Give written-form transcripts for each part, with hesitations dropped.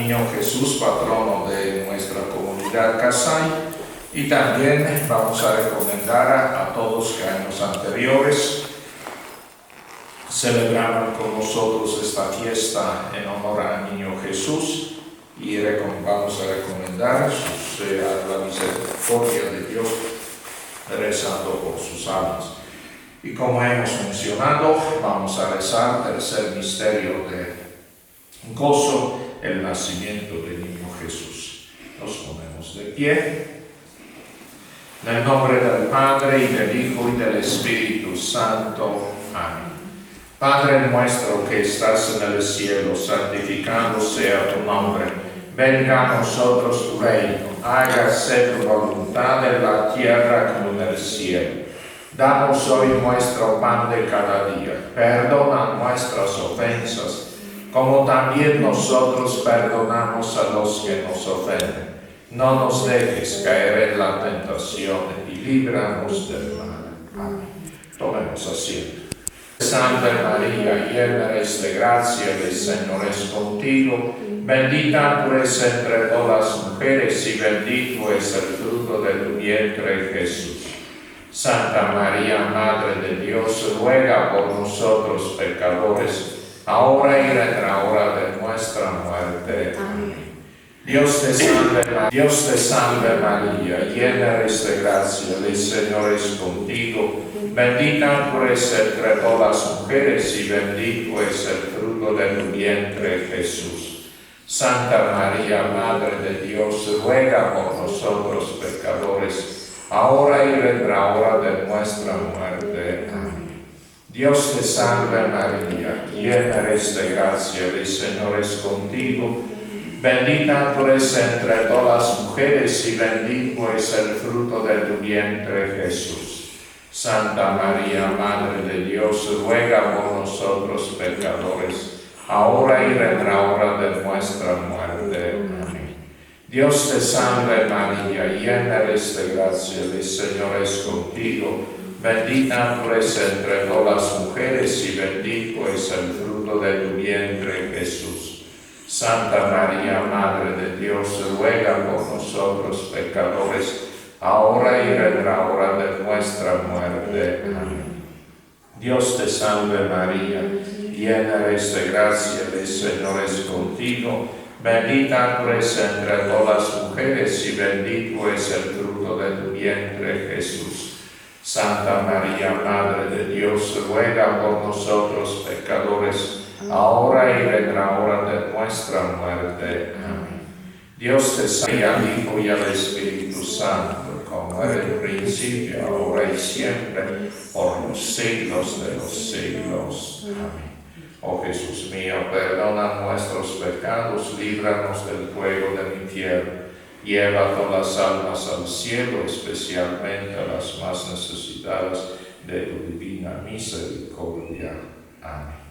Niño Jesús, patrono de nuestra comunidad Casay, y también vamos a recomendar a todos que años anteriores celebraron con nosotros esta fiesta en honor al Niño Jesús, y vamos a recomendar la misericordia de Dios rezando por sus almas. Y como hemos mencionado, vamos a rezar el tercer misterio de gozo, el nacimiento del Niño Jesús. Nos ponemos de pie. En el nombre del Padre, y del Hijo, y del Espíritu Santo. Amén. Padre nuestro que estás en el cielo, santificado sea tu nombre. Venga a nosotros tu reino. Hágase tu voluntad en la tierra como en el cielo. Danos hoy nuestro pan de cada día. Perdona nuestras ofensas, como también nosotros perdonamos a los que nos ofenden. No nos dejes caer en la tentación y líbranos del mal. Amén. Tomemos asiento. Santa María, llena eres de gracia, el Señor es contigo. Bendita tú eres entre todas las mujeres y bendito es el fruto de tu vientre, Jesús. Santa María, Madre de Dios, ruega por nosotros pecadores, ahora y en la hora de nuestra muerte. Amén. Dios te salve María, llena eres de gracia, el Señor es contigo. Bendita tú eres entre todas las mujeres y bendito es el fruto de tu vientre, Jesús. Santa María, Madre de Dios, ruega por nosotros pecadores, ahora y en la hora de nuestra muerte. Amén. Dios te salve María, llena eres de gracia, el Señor es contigo. Bendita tú eres entre todas las mujeres y bendito es el fruto de tu vientre, Jesús. Santa María, Madre de Dios, ruega por nosotros pecadores, ahora y en la hora de nuestra muerte. Amén. Dios te salve María, llena eres de gracia, el Señor es contigo. Bendita tú eres entre todas las mujeres y bendito es el fruto de tu vientre, Jesús. Santa María, Madre de Dios, ruega por nosotros pecadores, ahora y en la hora de nuestra muerte. Amén. Dios te salve María, llena eres de gracia, el Señor es contigo. Bendita tú eres entre todas las mujeres y bendito es el fruto de tu vientre, Jesús. Santa María, Madre de Dios, ruega por nosotros pecadores, ahora y en la hora de nuestra muerte. Amén. Dios te salve al Hijo y al Espíritu Santo, como era en el principio, ahora y siempre, por los siglos de los siglos. Amén. Oh Jesús mío, perdona nuestros pecados, líbranos del fuego del infierno, lleva todas las almas al cielo, especialmente a las más necesitadas de tu divina misericordia. Amén.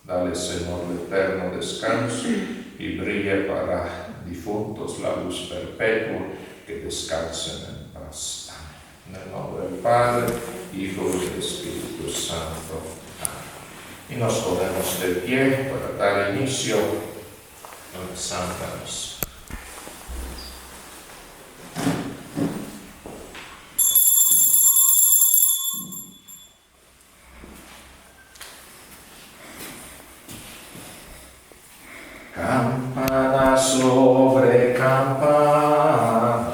Dale, Señor, el eterno descanso y brille para difuntos la luz perpetua, que descansen en paz. Amén. En el nombre del Padre, Hijo y del Espíritu Santo. Amén. Y nos ponemos de pie para dar inicio a la Santa Misa. Campana sobre campana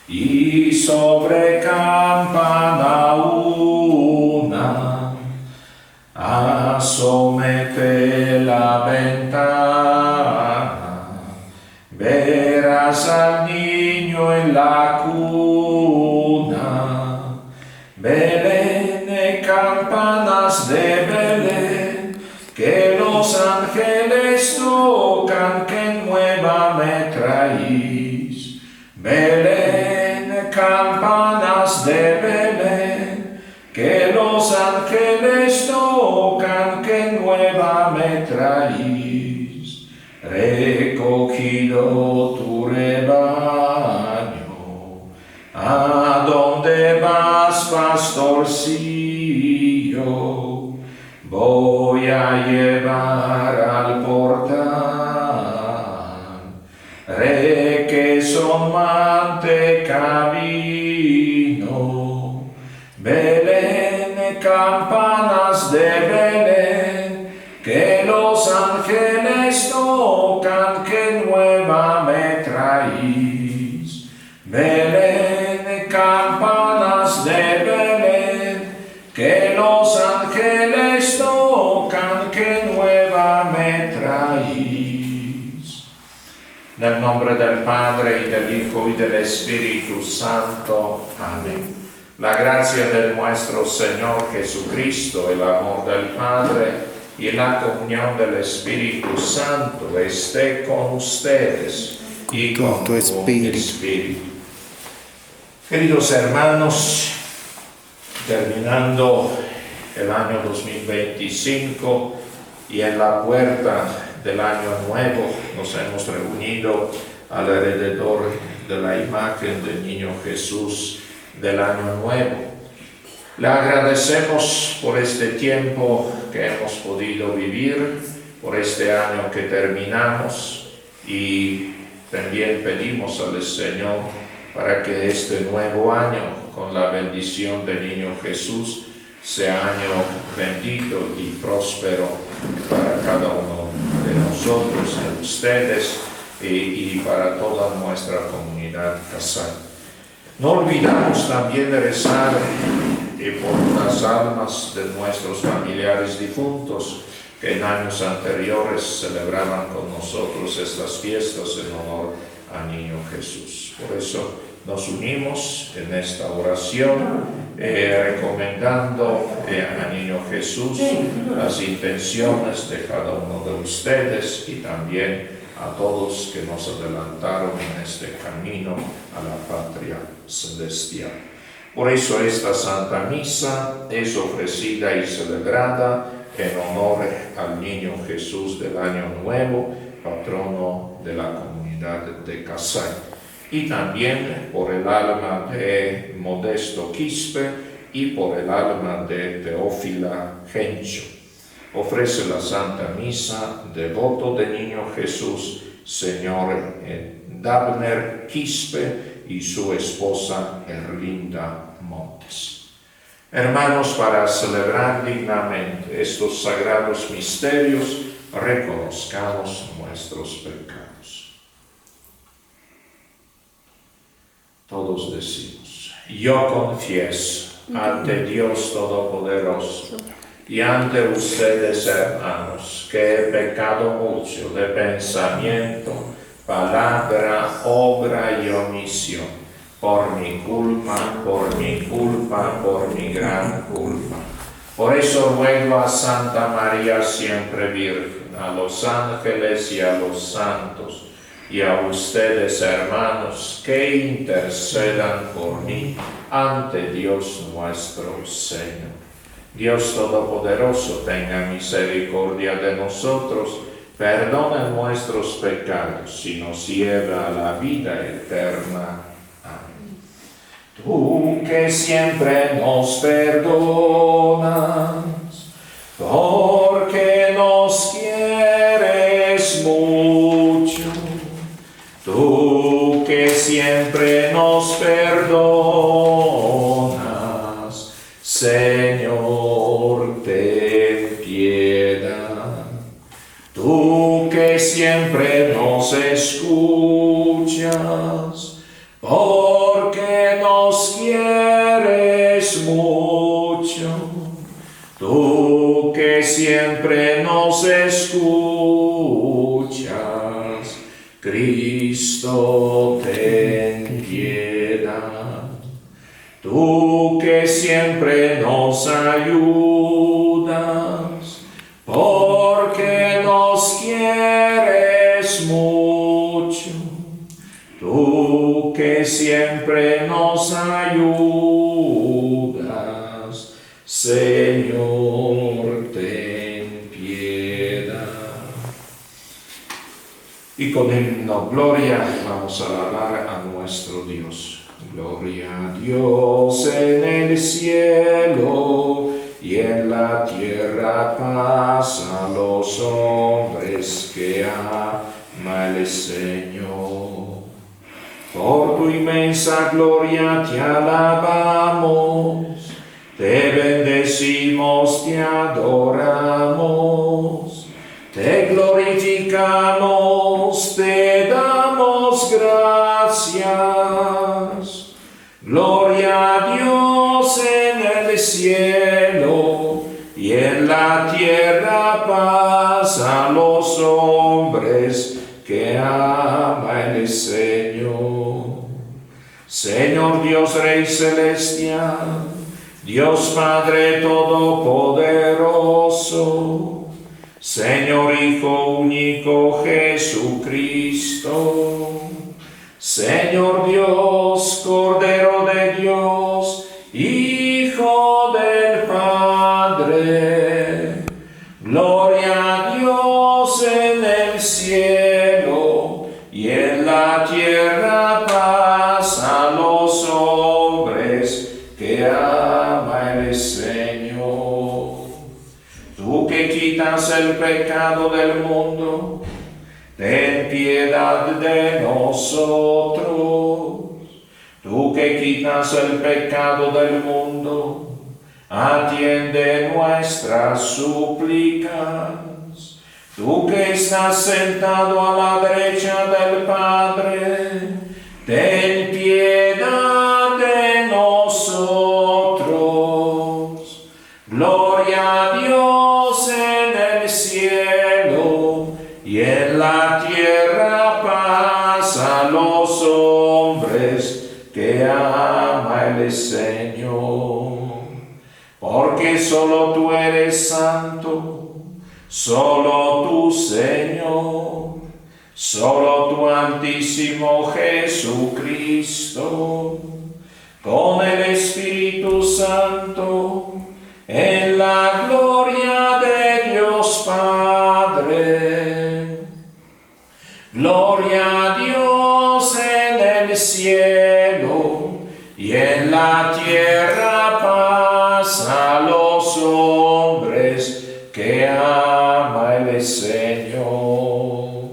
y sobre campana una, asómete la ventana, verás al niño en la cuna. Belén, campanas de Belén, que los ángeles tocan, que nueva me traís. Belén, campanas de Belén, que los ángeles tocan, que nueva me traís. Recogido tu rebaño, ¿a dónde vas, pastorcillo? Voy a llevar al portal ángeles tocan, que nueva me traís. Belén, campanas de Belén, que los ángeles tocan, que nueva me traís. En el nombre del Padre, y del Hijo, y del Espíritu Santo. Amén. La gracia de nuestro Señor Jesucristo, el amor del Padre y la comunión del Espíritu Santo esté con ustedes y con tu espíritu. Queridos hermanos, terminando el año 2025 y en la puerta del año nuevo, nos hemos reunido alrededor de la imagen del Niño Jesús del año nuevo. Le agradecemos por este tiempo que hemos podido vivir, por este año que terminamos, y también pedimos al Señor para que este nuevo año, con la bendición del Niño Jesús, sea año bendito y próspero para cada uno de nosotros, de ustedes y para toda nuestra comunidad casal. No olvidamos también de rezar por las almas de nuestros familiares difuntos que en años anteriores celebraban con nosotros estas fiestas en honor al Niño Jesús. Por eso nos unimos en esta oración, recomendando al Niño Jesús las intenciones de cada uno de ustedes y también a todos que nos adelantaron en este camino a la patria celestial. Por eso esta Santa Misa es ofrecida y celebrada en honor al Niño Jesús del Año Nuevo, patrono de la comunidad de Casay, y también por el alma de Modesto Quispe y por el alma de Teófila Gencho. Ofrece la Santa Misa devoto del Niño Jesús, señor Dabner Quispe y su esposa Erlinda Montes. Hermanos, para celebrar dignamente estos sagrados misterios, reconozcamos nuestros pecados. Todos decimos: yo confieso ante Dios Todopoderoso y ante ustedes, hermanos, que he pecado mucho de pensamiento, palabra, obra y omisión, por mi culpa, por mi gran culpa. Por eso ruego a Santa María siempre Virgen, a los ángeles y a los santos, y a ustedes, hermanos, que intercedan por mí ante Dios nuestro Señor. Dios Todopoderoso tenga misericordia de nosotros, perdona nuestros pecados y nos lleva a la vida eterna. Amén. Tú que siempre nos perdonas, porque nos quieres mucho. Tú que siempre nos perdonas, Señor, ten piedad. Tú que siempre nos escuchas, porque nos quieres mucho. Tú que siempre nos escuchas, Cristo, ten piedad. Tú que siempre nos ayudas, porque nos quieres mucho. Tú que siempre nos ayudas, Señor, ten piedad. Y con himno Gloria vamos a alabar a nuestro Dios. Gloria a Dios en el cielo y en la tierra paz a los hombres que ama el Señor. Por tu inmensa gloria te alabamos, te bendecimos, te adoramos, te glorificamos suplicamos, te damos gracias. Gloria a Dios en el cielo y en la tierra paz a los hombres que ama el Señor. Señor Dios Rey celestial, Dios Padre todopoderoso, Señor Hijo único Jesucristo, Señor Dios, Cordero de Dios, Hijo del Padre, gloria a Dios en el cielo y en la tierra paz a los hombres que ama el Señor. Tú que quitas el pecado del mundo, ten piedad de nosotros. Tú que quitas el pecado del mundo, atiende nuestras súplicas. Tú que estás sentado a la derecha del Padre, ten piedad de nosotros. Gloria a Dios en el cielo y en la tierra paz a los hombres que ama el Señor. Porque solo tú eres santo, solo tú, Señor, solo tu Altísimo Jesucristo, con el Espíritu Santo, en la gloria de Dios Padre. Gloria a Dios en el cielo y en la tierra paz a los hombres que ama el Señor.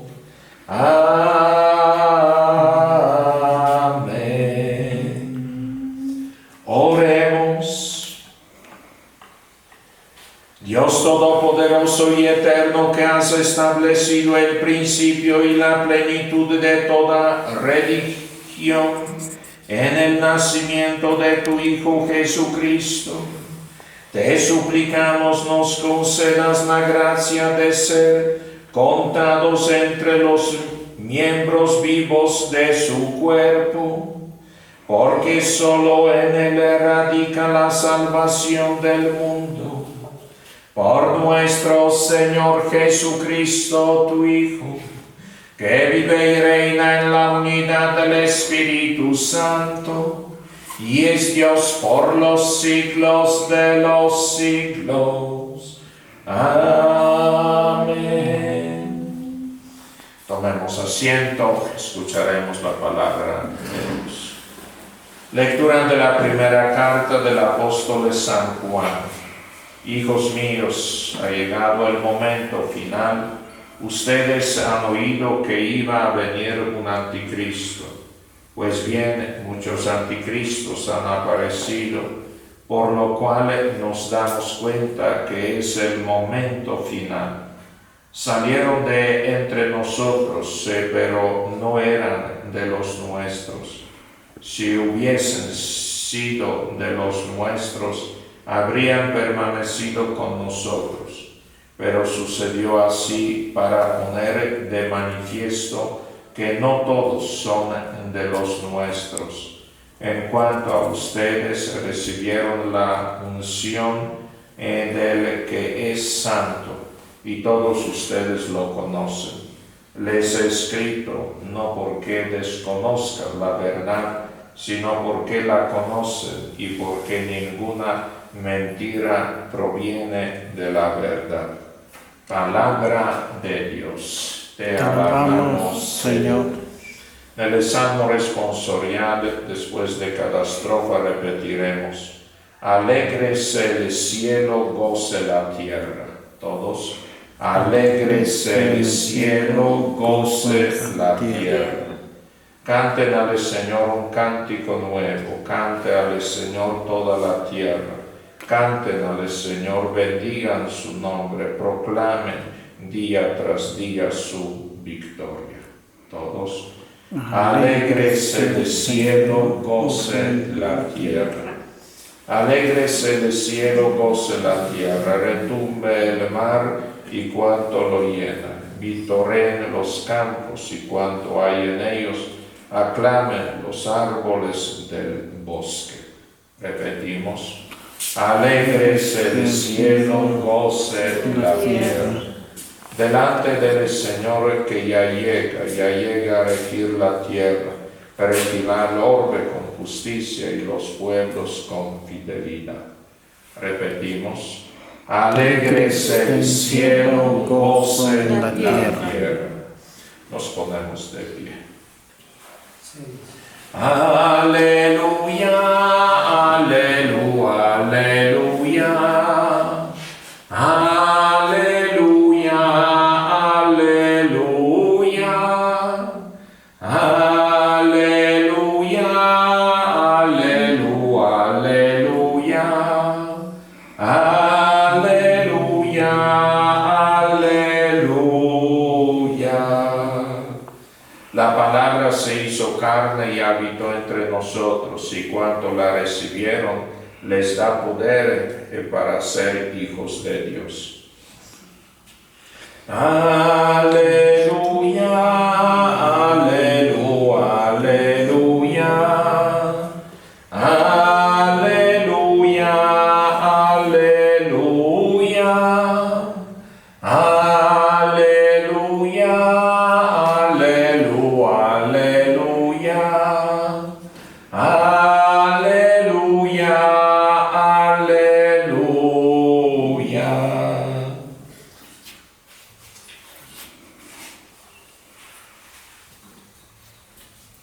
Amén. Oremos. Dios Todopoderoso y Eterno, que has establecido el principio y la plenitud de toda religión en el nacimiento de tu Hijo Jesucristo, te suplicamos nos concedas la gracia de ser contados entre los miembros vivos de su cuerpo, porque solo en él radica la salvación del mundo. Por nuestro Señor Jesucristo, tu Hijo, que vive y reina en la unidad del Espíritu Santo, y es Dios por los siglos de los siglos. Amén. Tomemos asiento, escucharemos la palabra de Dios. Lectura de la primera carta del apóstol San Juan. Hijos míos, ha llegado el momento final. Ustedes han oído que iba a venir un anticristo. Pues bien, muchos anticristos han aparecido, por lo cual nos damos cuenta que es el momento final. Salieron de entre nosotros, pero no eran de los nuestros. Si hubiesen sido de los nuestros, habrían permanecido con nosotros, pero sucedió así para poner de manifiesto que no todos son de los nuestros. En cuanto a ustedes, recibieron la unción del que es santo, y todos ustedes lo conocen. Les he escrito no porque desconozcan la verdad, sino porque la conocen y porque ninguna mentira proviene de la verdad. Palabra de Dios. Te alabamos, Señor. En el Salmo responsorial, después de cada estrofa, repetiremos: alégrese el cielo, goce la tierra. Todos. Alégrese el cielo, goce la tierra. Canten al Señor un cántico nuevo, cante al Señor toda la tierra. Canten al Señor, bendigan su nombre, proclamen, día tras día su victoria. Todos. Alégrese el cielo, goce la tierra. Alégrese el cielo, goce la tierra. Retumbe el mar y cuanto lo llena. Vitoreen los campos y cuanto hay en ellos. Aclamen los árboles del bosque. Repetimos. Alégrese el cielo, goce la tierra. Delante del Señor que ya llega a regir la tierra, para refinar el orbe con justicia y los pueblos con fidelidad. Repetimos. Alégrese el cielo, goce la tierra. Nos ponemos de pie. Aleluya, aleluya, aleluya. Aleluya, aleluya. Aleluya, aleluya, aleluya. Aleluya, aleluya. La palabra se hizo carne y habitó entre nosotros, y cuanto la recibieron, les da poder para ser hijos de Dios. Aleluya, aleluya, aleluya. Aleluya, aleluya. Aleluya, aleluya, aleluya. Aleluya, aleluya.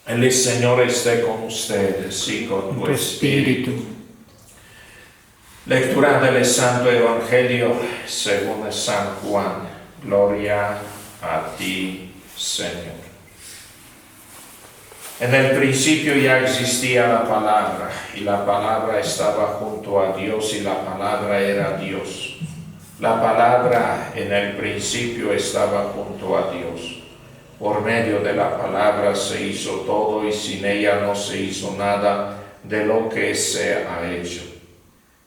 El Señor esté con ustedes y con tu espíritu. Lectura del Santo Evangelio según San Juan. Gloria a ti, Señor. En el principio ya existía la palabra, y la palabra estaba junto a Dios, y la palabra era Dios. La palabra en el principio estaba junto a Dios. Por medio de la palabra se hizo todo, y sin ella no se hizo nada de lo que se ha hecho.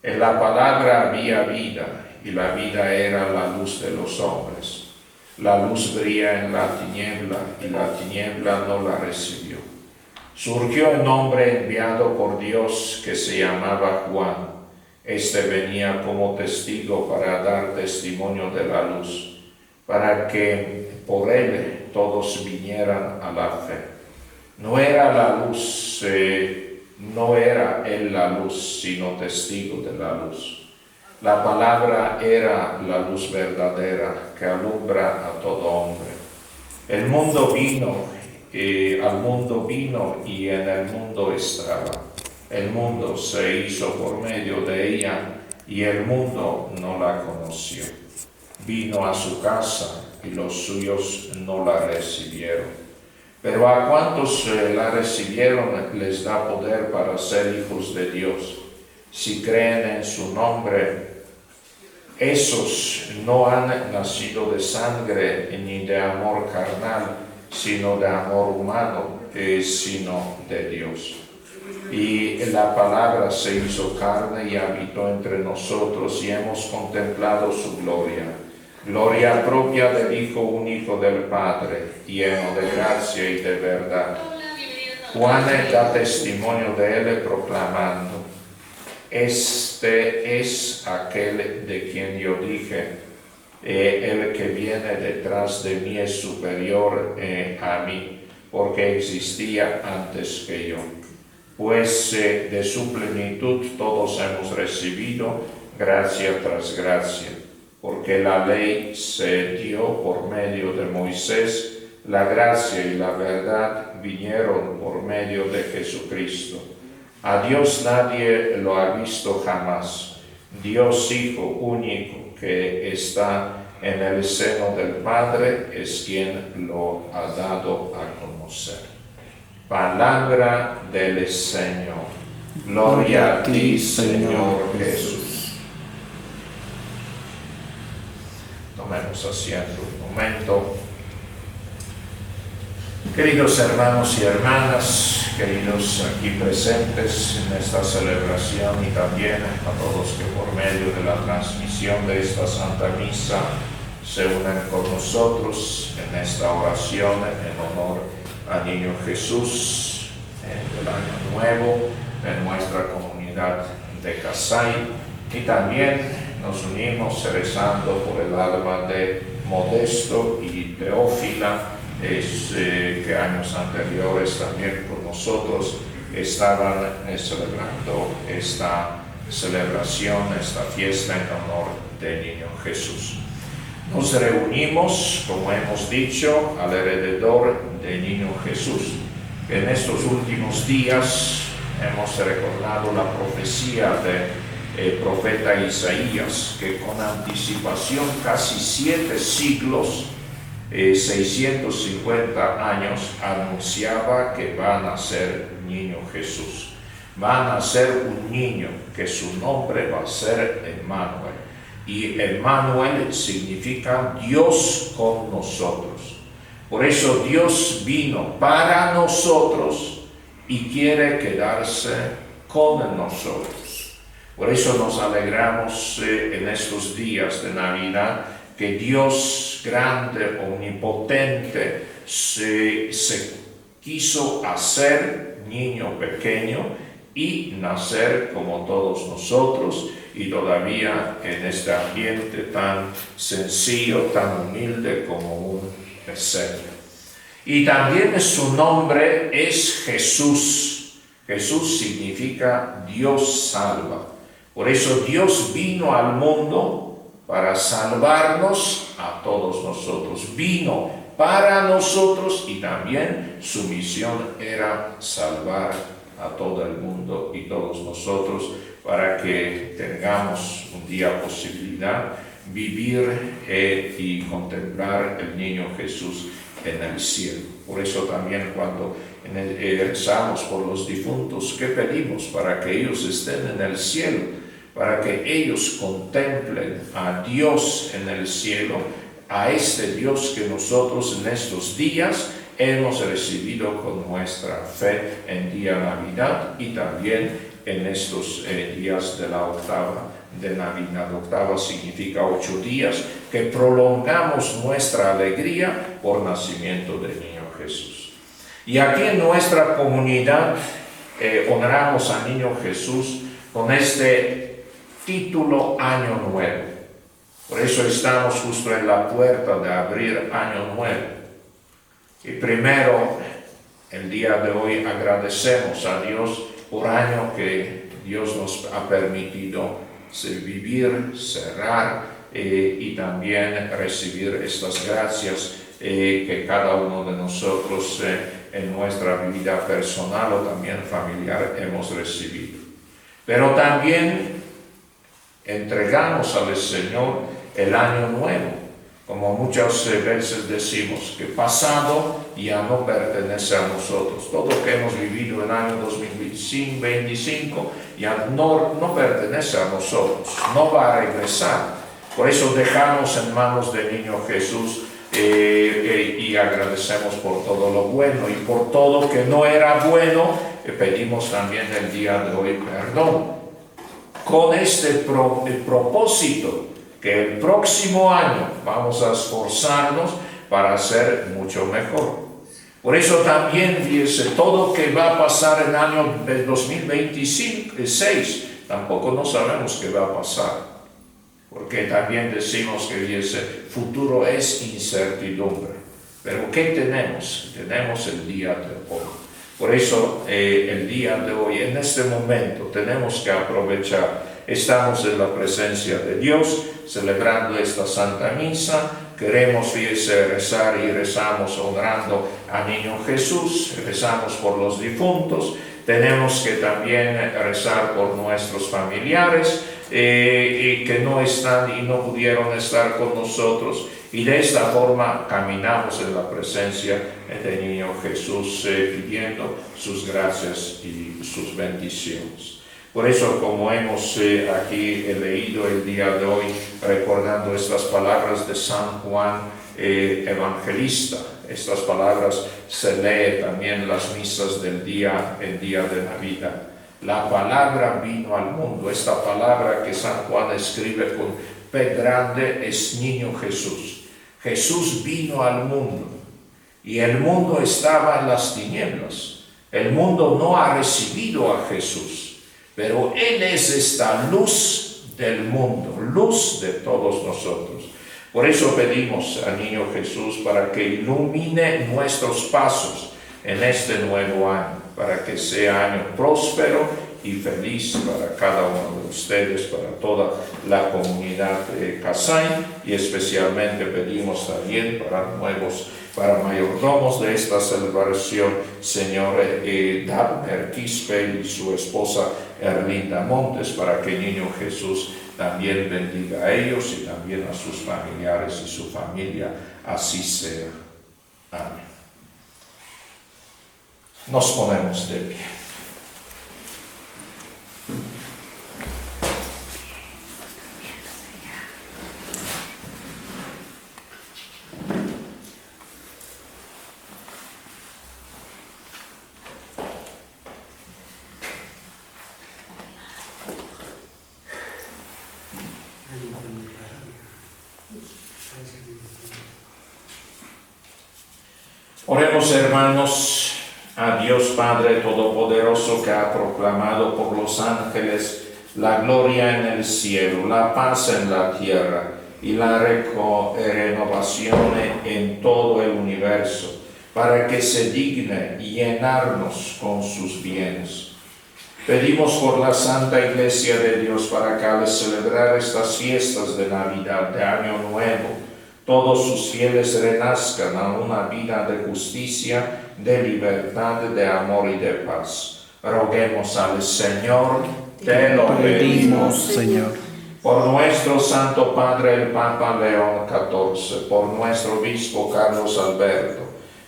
En la palabra había vida, y la vida era la luz de los hombres. La luz brilla en la tiniebla, y la tiniebla no la recibió. Surgió un hombre enviado por Dios que se llamaba Juan. Este venía como testigo para dar testimonio de la luz, para que por él todos vinieran a la fe. No era él la luz, sino testigo de la luz. La palabra era la luz verdadera que alumbra a todo hombre. Al mundo vino y en el mundo estaba. El mundo se hizo por medio de ella y el mundo no la conoció. Vino a su casa y los suyos no la recibieron. Pero a cuantos la recibieron les da poder para ser hijos de Dios, si creen en su nombre. Esos no han nacido de sangre ni de amor carnal, sino de amor humano, sino de Dios. Y la palabra se hizo carne y habitó entre nosotros, y hemos contemplado su gloria. Gloria propia del Hijo único del Padre, lleno de gracia y de verdad. Juan da testimonio de él proclamando: este es aquel de quien yo dije, el que viene detrás de mí es superior a mí, porque existía antes que yo. Pues de su plenitud todos hemos recibido gracia tras gracia, porque la ley se dio por medio de Moisés, la gracia y la verdad vinieron por medio de Jesucristo. A Dios nadie lo ha visto jamás. Dios Hijo único que está en el seno del Padre es quien lo ha dado a conocer. Palabra del Señor. Gloria a ti, Señor Jesús. Tomemos asiento. momento. Queridos hermanos y hermanas, queridos aquí presentes en esta celebración y también a todos que por medio de la transmisión de esta Santa Misa se unen con nosotros en esta oración en honor al Niño Jesús del Año Nuevo de nuestra comunidad de Casay, y también nos unimos rezando por el alma de Modesto y Teófila, que años anteriores también con nosotros estaban celebrando esta celebración, esta fiesta en honor del Niño Jesús. Nos reunimos, como hemos dicho, alrededor del Niño Jesús. En estos últimos días hemos recordado la profecía del profeta Isaías, que con anticipación casi 7 siglos, 650 años, anunciaba que va a nacer niño Jesús. Va a nacer un niño que su nombre va a ser Emmanuel. Y Emmanuel significa Dios con nosotros. Por eso Dios vino para nosotros y quiere quedarse con nosotros. Por eso nos alegramos en estos días de Navidad que Dios grande, omnipotente, se quiso hacer niño pequeño y nacer como todos nosotros, y todavía en este ambiente tan sencillo, tan humilde como un pesebre. Y también su nombre es Jesús. Jesús significa Dios salva. Por eso Dios vino al mundo para salvarnos a todos nosotros. Vino para nosotros y también su misión era salvar a todo el mundo y todos nosotros, para que tengamos un día posibilidad vivir y contemplar el niño Jesús en el cielo. Por eso también cuando rezamos por los difuntos, ¿qué pedimos? Para que ellos estén en el cielo, para que ellos contemplen a Dios en el cielo, a este Dios que nosotros en estos días hemos recibido con nuestra fe en día Navidad y también en estos días de la octava de Navidad. Octava significa 8 días que prolongamos nuestra alegría por nacimiento del niño Jesús. Y aquí en nuestra comunidad honramos al niño Jesús con este título Año Nuevo. Por eso estamos justo en la puerta de abrir Año Nuevo. Y primero, el día de hoy agradecemos a Dios por año que Dios nos ha permitido vivir, cerrar y también recibir estas gracias que cada uno de nosotros en nuestra vida personal o también familiar hemos recibido. Pero también entregamos al Señor el año nuevo, como muchas veces decimos, que pasado ya no pertenece a nosotros. Todo lo que hemos vivido en el año 2025 ya no pertenece a nosotros, no va a regresar. Por eso dejamos en manos del niño Jesús y agradecemos por todo lo bueno, y por todo que no era bueno pedimos también el día de hoy perdón, con este propósito que el próximo año vamos a esforzarnos para hacer mucho mejor. Por eso también, fíjese, todo lo que va a pasar en el año 2026, tampoco no sabemos qué va a pasar. Porque también decimos que fíjese, futuro es incertidumbre. Pero ¿qué tenemos? Tenemos el día de hoy. Por eso el día de hoy, en este momento, tenemos que aprovechar. Estamos en la presencia de Dios, celebrando esta Santa Misa. Queremos, fíjese, rezar y rezamos honrando a Niño Jesús. Rezamos por los difuntos. Tenemos que también rezar por nuestros familiares que no están y no pudieron estar con nosotros. Y de esta forma caminamos en la presencia del Niño Jesús, pidiendo sus gracias y sus bendiciones. Por eso, como hemos aquí leído el día de hoy, recordando estas palabras de San Juan evangelista. Estas palabras se leen también en las misas el día de Navidad. La palabra vino al mundo. Esta palabra que San Juan escribe con P grande es Niño Jesús. Jesús vino al mundo y el mundo estaba en las tinieblas. El mundo no ha recibido a Jesús, pero Él es esta luz del mundo, luz de todos nosotros. Por eso pedimos al Niño Jesús para que ilumine nuestros pasos en este nuevo año, para que sea año próspero y feliz para cada uno de ustedes, para toda la comunidad de Kasai, y especialmente pedimos también para mayordomos de esta celebración, Señor Dabner Quispe y su esposa Erlinda Montes, para que el Niño Jesús también bendiga a ellos y también a sus familiares y su familia, así sea. Amén. Nos ponemos de pie. Oremos, hermanos, a Dios Padre Todopoderoso, que ha proclamado por los ángeles la gloria en el cielo, la paz en la tierra y la renovación en todo el universo, para que se digne llenarnos con sus bienes. Pedimos por la Santa Iglesia de Dios, para que al celebrar estas fiestas de Navidad, de Año Nuevo, todos sus fieles renazcan a una vida de justicia, de libertad, de amor y de paz. Roguemos al Señor, te lo pedimos, Señor. Por nuestro Santo Padre el Papa León XIV, por nuestro Obispo Carlos Alberto,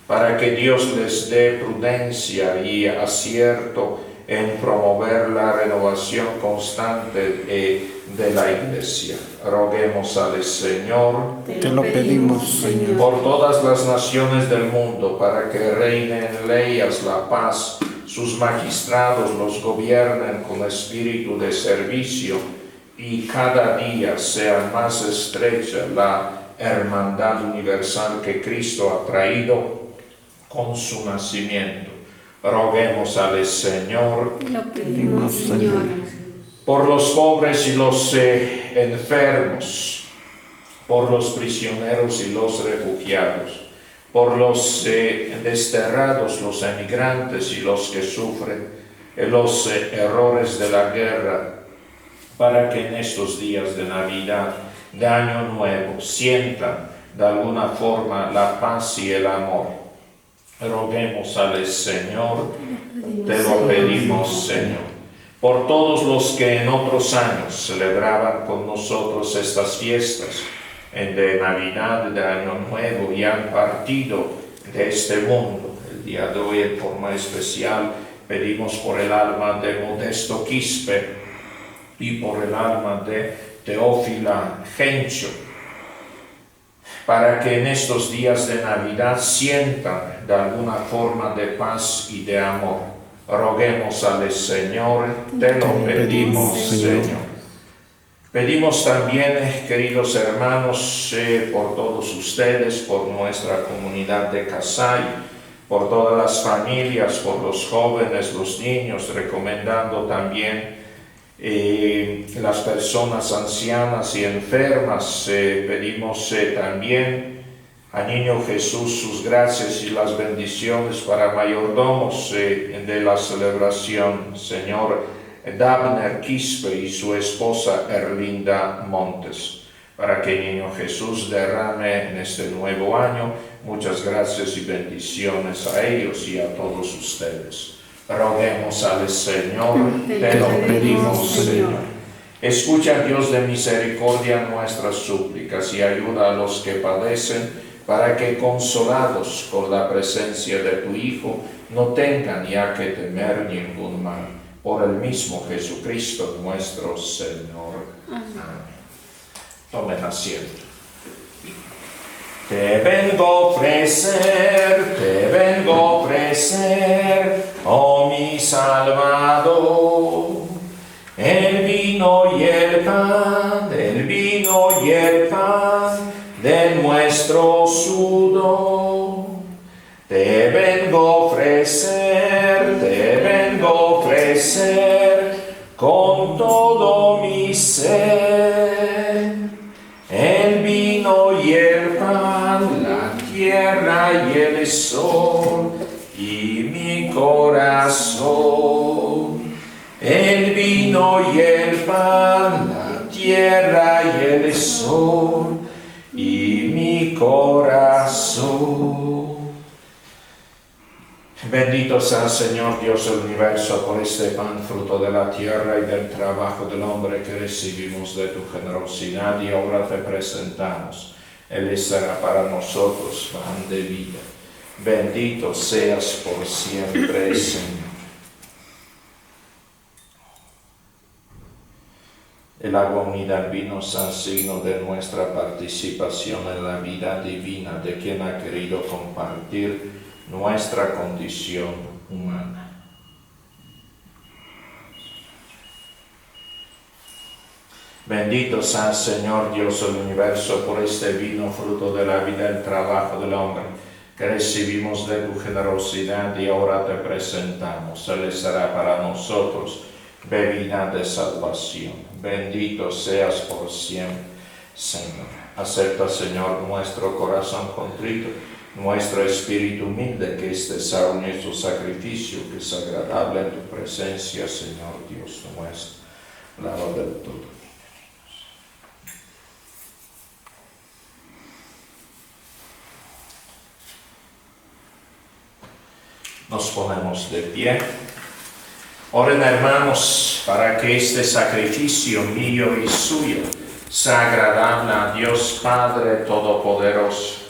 para que Dios les dé prudencia y acierto en promover la renovación constante de la Iglesia. Roguemos al Señor, Te lo pedimos, Señor. por todas las naciones del mundo, para que reinen en ellas la paz, sus magistrados los gobiernen con espíritu de servicio y cada día sea más estrecha la hermandad universal que Cristo ha traído con su nacimiento. Roguemos al Señor, Te lo pedimos, Señor. por los pobres y los enfermos, por los prisioneros y los refugiados, por los desterrados, los emigrantes y los que sufren los errores de la guerra, para que en estos días de Navidad, de Año Nuevo, sientan de alguna forma la paz y el amor. Roguemos al Señor, te lo pedimos, Señor. Por todos los que en otros años celebraban con nosotros estas fiestas de Navidad, de Año Nuevo, y han partido de este mundo, el día de hoy en forma especial pedimos por el alma de Modesto Quispe y por el alma de Teófila Gencho, para que en estos días de Navidad sientan de alguna forma de paz y de amor. Roguemos al Señor, te lo pedimos, Señor. Pedimos también, queridos hermanos, por todos ustedes, por nuestra comunidad de Kasai, por todas las familias, por los jóvenes, los niños, recomendando también las personas ancianas y enfermas. Pedimos también a Niño Jesús sus gracias y las bendiciones para mayordomos de la celebración, Señor Dabner Quispe y su esposa Erlinda Montes, para que Niño Jesús derrame en este nuevo año muchas gracias y bendiciones a ellos y a todos ustedes. Roguemos al Señor, te lo pedimos, Señor. Escucha, Dios de misericordia, nuestras súplicas y ayuda a los que padecen, para que, consolados con la presencia de tu Hijo, no tengan ya que temer ningún mal. Por el mismo Jesucristo nuestro Señor. Amén. Tomen asiento. Te vengo a ofrecer, oh mi Salvador, el vino y el pan de nuestro sudor. Te vengo a ofrecer con todo mi ser, el vino y el pan, la tierra y el sol, y mi corazón. El vino y el pan, la tierra y el sol, y mi corazón. Bendito sea, Señor Dios del universo, por este pan, fruto de la tierra y del trabajo del hombre que recibimos de tu generosidad, y ahora te presentamos. Él será para nosotros pan de vida. Bendito seas por siempre, Señor. El agua unida al vino son signo de nuestra participación en la vida divina de quien ha querido compartir nuestra condición humana. Bendito sea, Señor Dios del universo, por este vino, fruto de la vida y el trabajo del hombre, que recibimos de tu generosidad y ahora te presentamos. Él será para nosotros bebida de salvación. Bendito seas por siempre, Señor. Acepta, Señor, nuestro corazón contrito, nuestro espíritu humilde, que este sea nuestro sacrificio, que es agradable en tu presencia, Señor Dios nuestro. Lava del todo. Nos ponemos de pie. Oren, hermanos, para que este sacrificio mío y suyo sea agradable a Dios Padre Todopoderoso.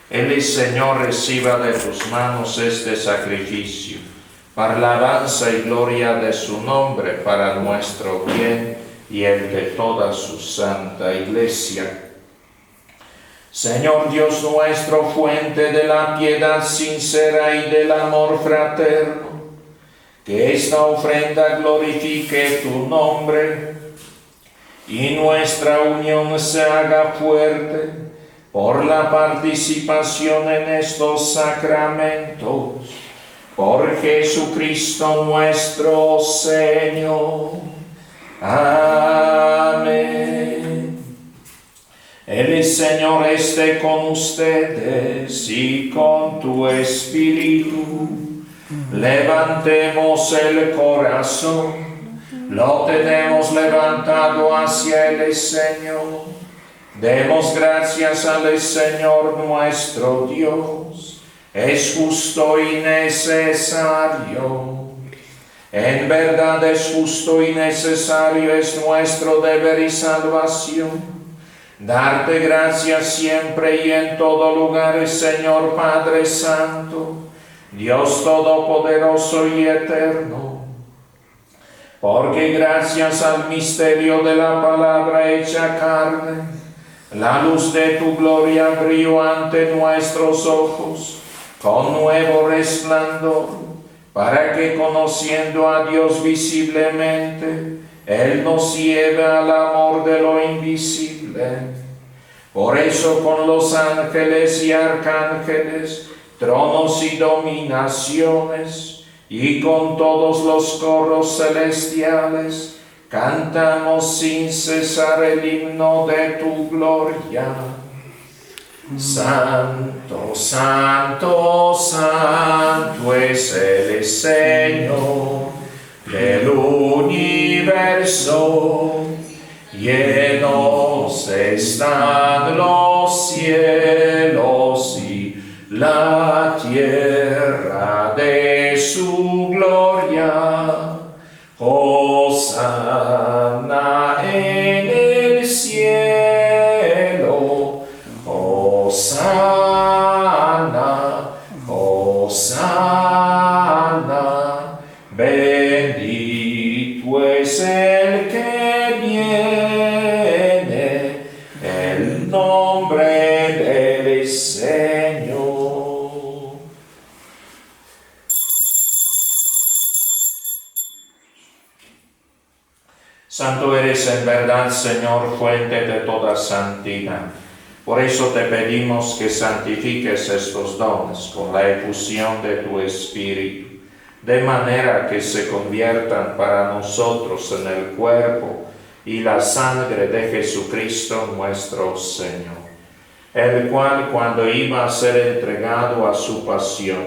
El Señor reciba de tus manos este sacrificio, para la alabanza y gloria de su nombre, para nuestro bien y el de toda su santa Iglesia. Señor Dios nuestro, fuente de la piedad sincera y del amor fraterno, que esta ofrenda glorifique tu nombre y nuestra unión se haga fuerte por la participación en estos sacramentos. Por Jesucristo nuestro Señor. Amén. El Señor esté con ustedes y con tu espíritu. Levantemos el corazón, lo tenemos levantado hacia el Señor. Demos gracias al Señor nuestro Dios, es justo y necesario. En verdad es justo y necesario, es nuestro deber y salvación. Darte gracias siempre y en todo lugar, Señor Padre Santo, Dios Todopoderoso y Eterno, porque gracias al misterio de la palabra hecha carne, la luz de tu gloria brilló ante nuestros ojos con nuevo resplandor, para que conociendo a Dios visiblemente, Él nos lleve al amor de lo invisible. Por eso con los ángeles y arcángeles, tronos y dominaciones, y con todos los coros celestiales, cantamos sin cesar el himno de tu gloria. Santo, santo, santo es el Señor del universo. Llenos están los cielos y la tierra de su gloria. Hosanna en el cielo. Hosanna, Hosanna. Bendito es el que viene, el nombre del Señor. Santo eres en verdad, Señor, fuente de toda santidad. Por eso te pedimos que santifiques estos dones con la efusión de tu Espíritu, de manera que se conviertan para nosotros en el cuerpo y la sangre de Jesucristo nuestro Señor, el cual, cuando iba a ser entregado a su pasión,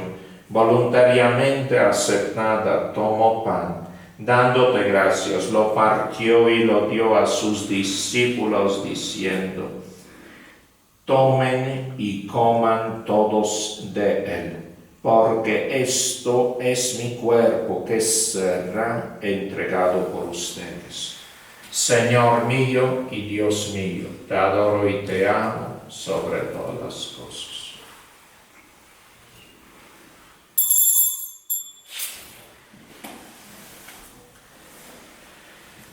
voluntariamente aceptada, tomó pan, dándote gracias, lo partió y lo dio a sus discípulos, diciendo: tomen y coman todos de él, porque esto es mi cuerpo que será entregado por ustedes. Señor mío y Dios mío, te adoro y te amo sobre todas las cosas.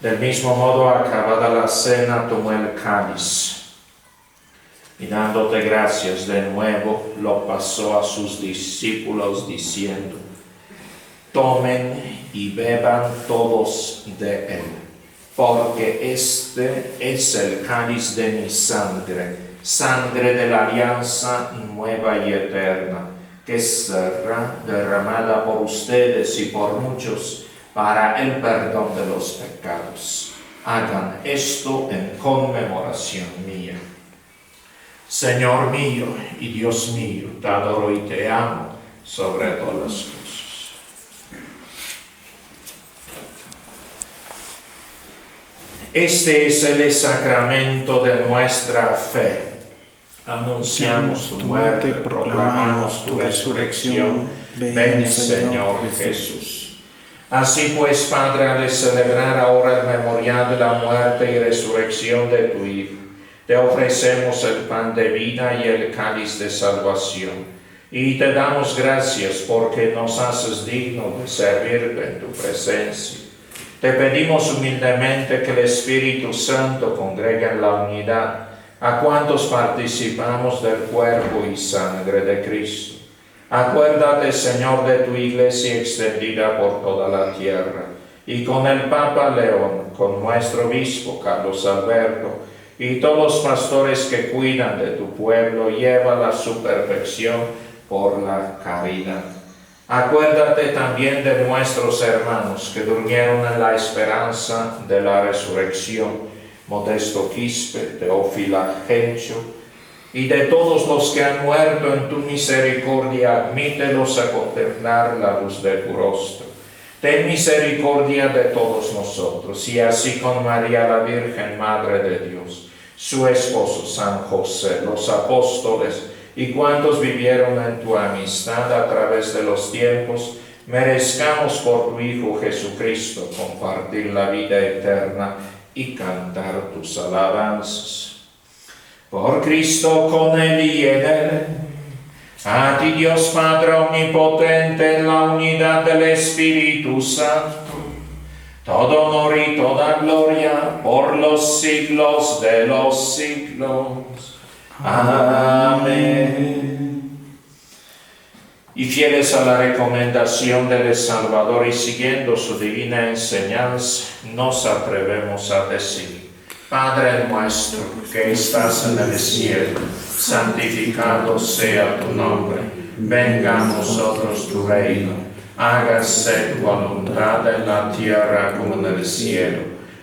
Del mismo modo, acabada la cena, tomó el cáliz y, dándote gracias de nuevo, lo pasó a sus discípulos, diciendo: tomen y beban todos de él, porque este es el cáliz de mi sangre, sangre de la alianza nueva y eterna, que será derramada por ustedes y por muchos para el perdón de los pecados. Hagan esto en conmemoración mía. Señor mío y Dios mío, te adoro y te amo sobre todas las cosas. Este es el sacramento de nuestra fe. Anunciamos tu muerte, proclamamos tu resurrección. Ven, Señor Jesús. Así pues, Padre, al celebrar ahora el memorial de la muerte y resurrección de tu Hijo, te ofrecemos el pan de vida y el cáliz de salvación, y te damos gracias porque nos haces digno de servirte en tu presencia. Te pedimos humildemente que el Espíritu Santo congregue en la unidad a cuantos participamos del cuerpo y sangre de Cristo. Acuérdate, Señor, de tu Iglesia extendida por toda la tierra, y con el Papa León, con nuestro obispo Carlos Alberto, y todos los pastores que cuidan de tu pueblo, llévala a su perfección por la caridad. Acuérdate también de nuestros hermanos que durmieron en la esperanza de la resurrección, Modesto Quispe, Teófila Gencho, y de todos los que han muerto en tu misericordia, admítelos a contemplar la luz de tu rostro. Ten misericordia de todos nosotros, y así con María la Virgen, Madre de Dios, su esposo San José, los apóstoles y cuantos vivieron en tu amistad a través de los tiempos, merezcamos por tu Hijo Jesucristo compartir la vida eterna y cantar tus alabanzas. Por Cristo, con Él y en Él, a ti Dios Padre omnipotente, en la unidad del Espíritu Santo, todo honor y toda gloria por los siglos de los siglos. Amén. Y fieles a la recomendación del Salvador y siguiendo su divina enseñanza, nos atrevemos a decir: Padre nuestro que estás en el cielo, santificado sea tu nombre. Venga a nosotros tu reino. Hágase tu voluntad en la tierra como en el cielo.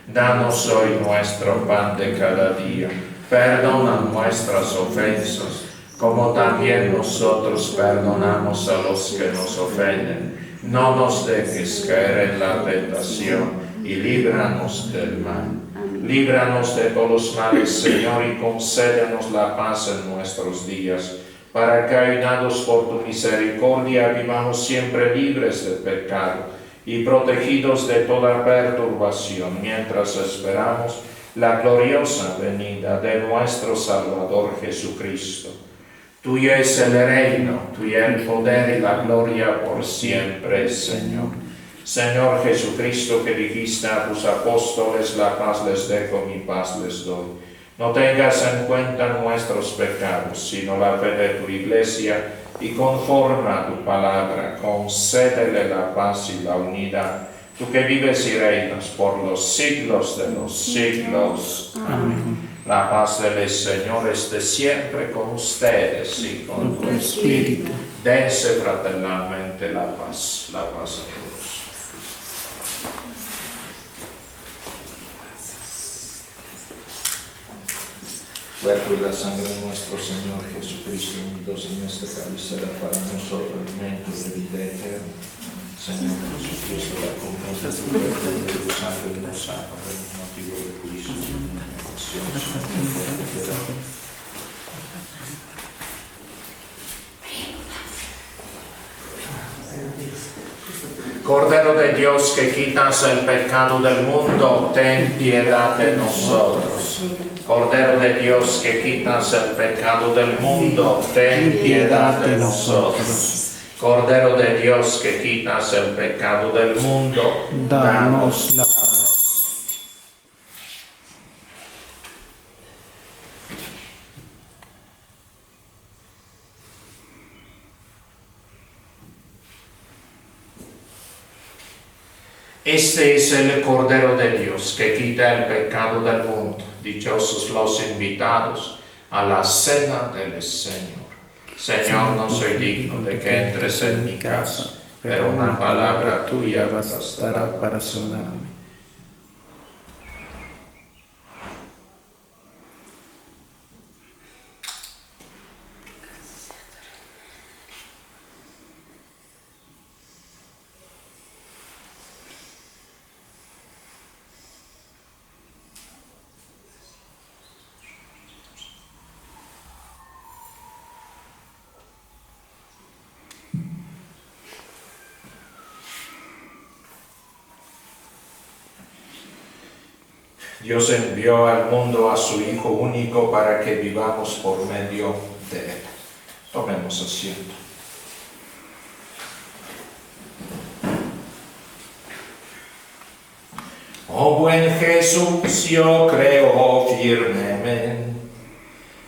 Danos hoy nuestro pan de cada día. Perdona nuestras ofensas, como también nosotros perdonamos a los que nos ofenden. No nos dejes caer en la tentación y líbranos del mal. Líbranos de todos los males, Señor, y concédenos la paz en nuestros días, para que, ayudados por tu misericordia, vivamos siempre libres del pecado y protegidos de toda perturbación, mientras esperamos la gloriosa venida de nuestro Salvador Jesucristo. Tuyo es el reino, tuyo el poder y la gloria por siempre, Señor. Señor Jesucristo, que dijiste a tus apóstoles: la paz les dejo, mi paz les doy. No tengas en cuenta nuestros pecados, sino la fe de tu Iglesia, y conforme a tu palabra, concédele la paz y la unidad, tú que vives y reinas por los siglos de los siglos. Amén. La paz del Señor esté siempre con ustedes y con tu espíritu. Dense fraternalmente la paz a todos. Cuerpo y la sangre de nuestro Señor Jesucristo, unidos en este cáliz, será para nosotros alimento de vida eterna. Señor Jesucristo, la comunión de tu cuerpo y de tu sangre nos salva del motivo de juicio y de negación. Cordero de Dios, que quitas el pecado del mundo, ten piedad de nosotros. Cordero de Dios, que quitas el pecado del mundo, ten piedad de nosotros. Cordero de Dios, que quitas el pecado del mundo, Danos la paz. Este es el Cordero de Dios que quita el pecado del mundo. Dichosos los invitados a la cena del Señor. Señor, no soy digno de que entres en mi casa, pero una palabra tuya bastará para sanarme. Dios envió al mundo a su Hijo único para que vivamos por medio de Él. Tomemos asiento. Oh buen Jesús, yo creo firmemente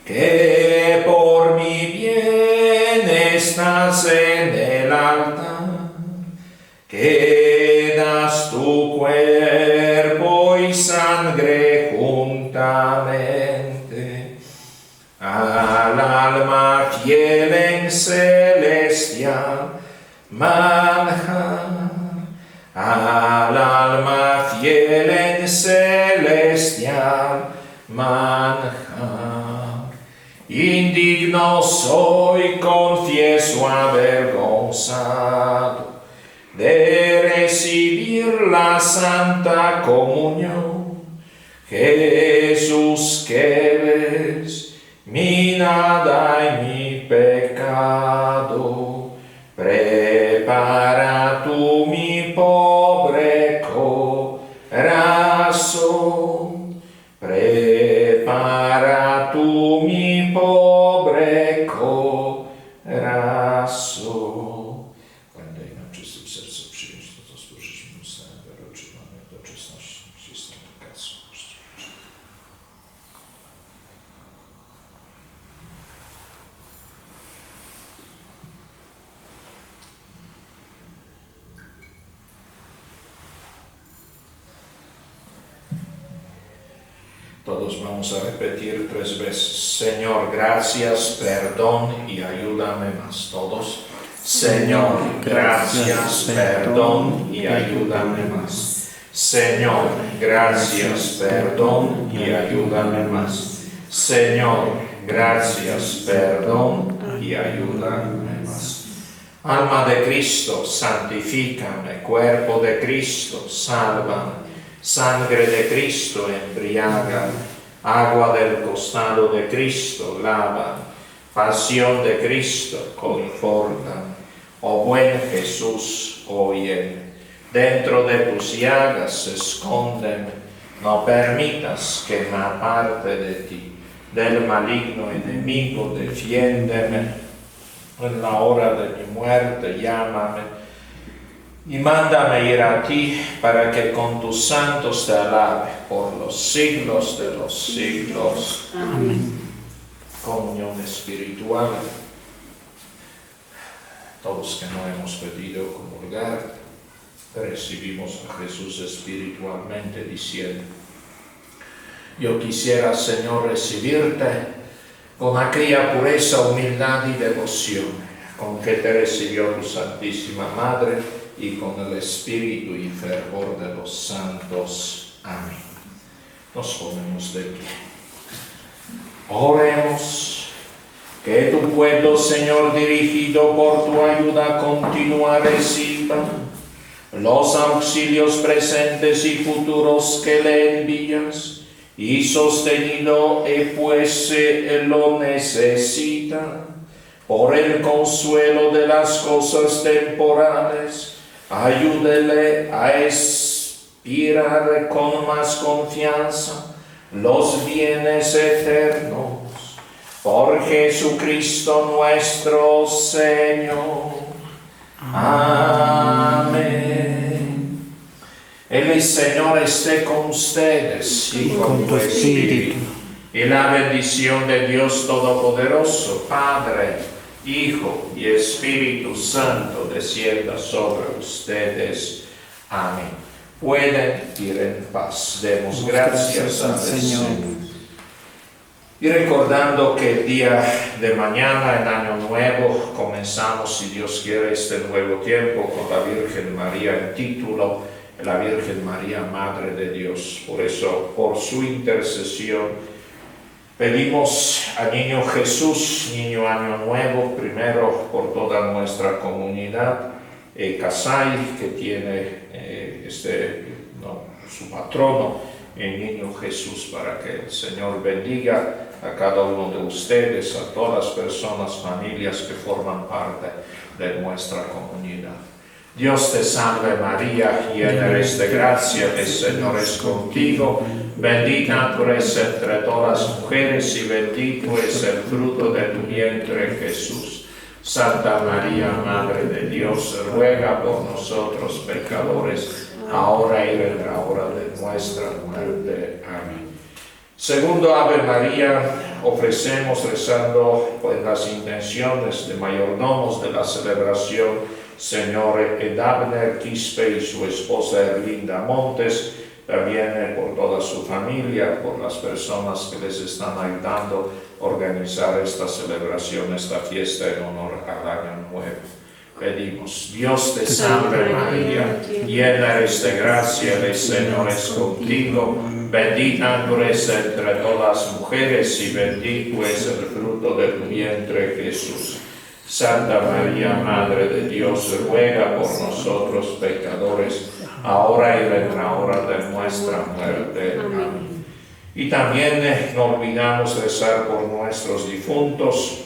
que por mi bien estás en el altar, que das tu cuerpo y sangre juntamente al alma fiel en celestial manjar, al alma fiel en celestial manjar. Indigno soy, confieso avergonzado, de recibir la Santa Comunión. Jesús, que ves mi nada y mi pecado, prepara tú mi pobre corazón, prepara tú mi pobre corazón. Todos vamos a repetir 3 veces. Señor, gracias, perdón y ayúdame más. Todos. Señor, gracias, perdón y ayúdame más. Señor, gracias, perdón y ayúdame más. Señor, gracias, perdón y ayúdame más. Alma de Cristo, santifícame. Cuerpo de Cristo, sálvame. Sangre de Cristo, embriaga. Agua del costado de Cristo, lava. Pasión de Cristo, conforta. Oh buen Jesús, oye. Dentro de tus llagas escóndeme. No permitas que me aparte de ti. Del maligno enemigo, defiéndeme. En la hora de mi muerte, llámame. Y mándame ir a ti para que con tus santos te alabe por los siglos de los siglos. Amén. Comunión espiritual. Todos que no hemos pedido comulgar, recibimos a Jesús espiritualmente diciendo: yo quisiera, Señor, recibirte con aquella pureza, humildad y devoción con que te recibió tu Santísima Madre y con el espíritu y fervor de los santos. Amén. Nos ponemos de pie. Oremos. Que tu pueblo, Señor, dirigido por tu ayuda continua, reciba los auxilios presentes y futuros que le envías, y sostenido pues lo necesita por el consuelo de las cosas temporales, ayúdele a aspirar con más confianza los bienes eternos. Por Jesucristo nuestro Señor. Amén. El Señor esté con ustedes y con tu espíritu. Y la bendición de Dios Todopoderoso, Padre, Hijo y Espíritu Santo, descienda sobre ustedes. Amén. Pueden ir en paz. Demos gracias al Señor. Y recordando que el día de mañana, en Año Nuevo, comenzamos, si Dios quiere, este nuevo tiempo con la Virgen María en título, la Virgen María, Madre de Dios. Por eso, por su intercesión, pedimos al Niño Jesús, Niño Año Nuevo, primero por toda nuestra comunidad, Casay, que tiene su patrono, el Niño Jesús, para que el Señor bendiga a cada uno de ustedes, a todas las personas, familias que forman parte de nuestra comunidad. Dios te salve María, llena eres de gracia, el Señor es contigo, bendita tú eres entre todas las mujeres y bendito es el fruto de tu vientre Jesús. Santa María, Madre de Dios, ruega por nosotros pecadores, ahora y en la hora de nuestra muerte. Amén. Segundo Ave María, ofrecemos rezando por las intenciones de mayordomos de la celebración, Señor Edabner Quispe y su esposa Erlinda Montes, también por toda su familia, por las personas que les están ayudando a organizar esta celebración, esta fiesta en honor al Año Nuevo. Pedimos: Dios te salve María, llena eres de gracia, el Señor es contigo, bendita tú eres entre todas las mujeres y bendito es el fruto de tu vientre Jesús. Santa María, Madre de Dios, ruega por nosotros pecadores, ahora y en la hora de nuestra muerte. Amén. Y también no olvidamos rezar por nuestros difuntos,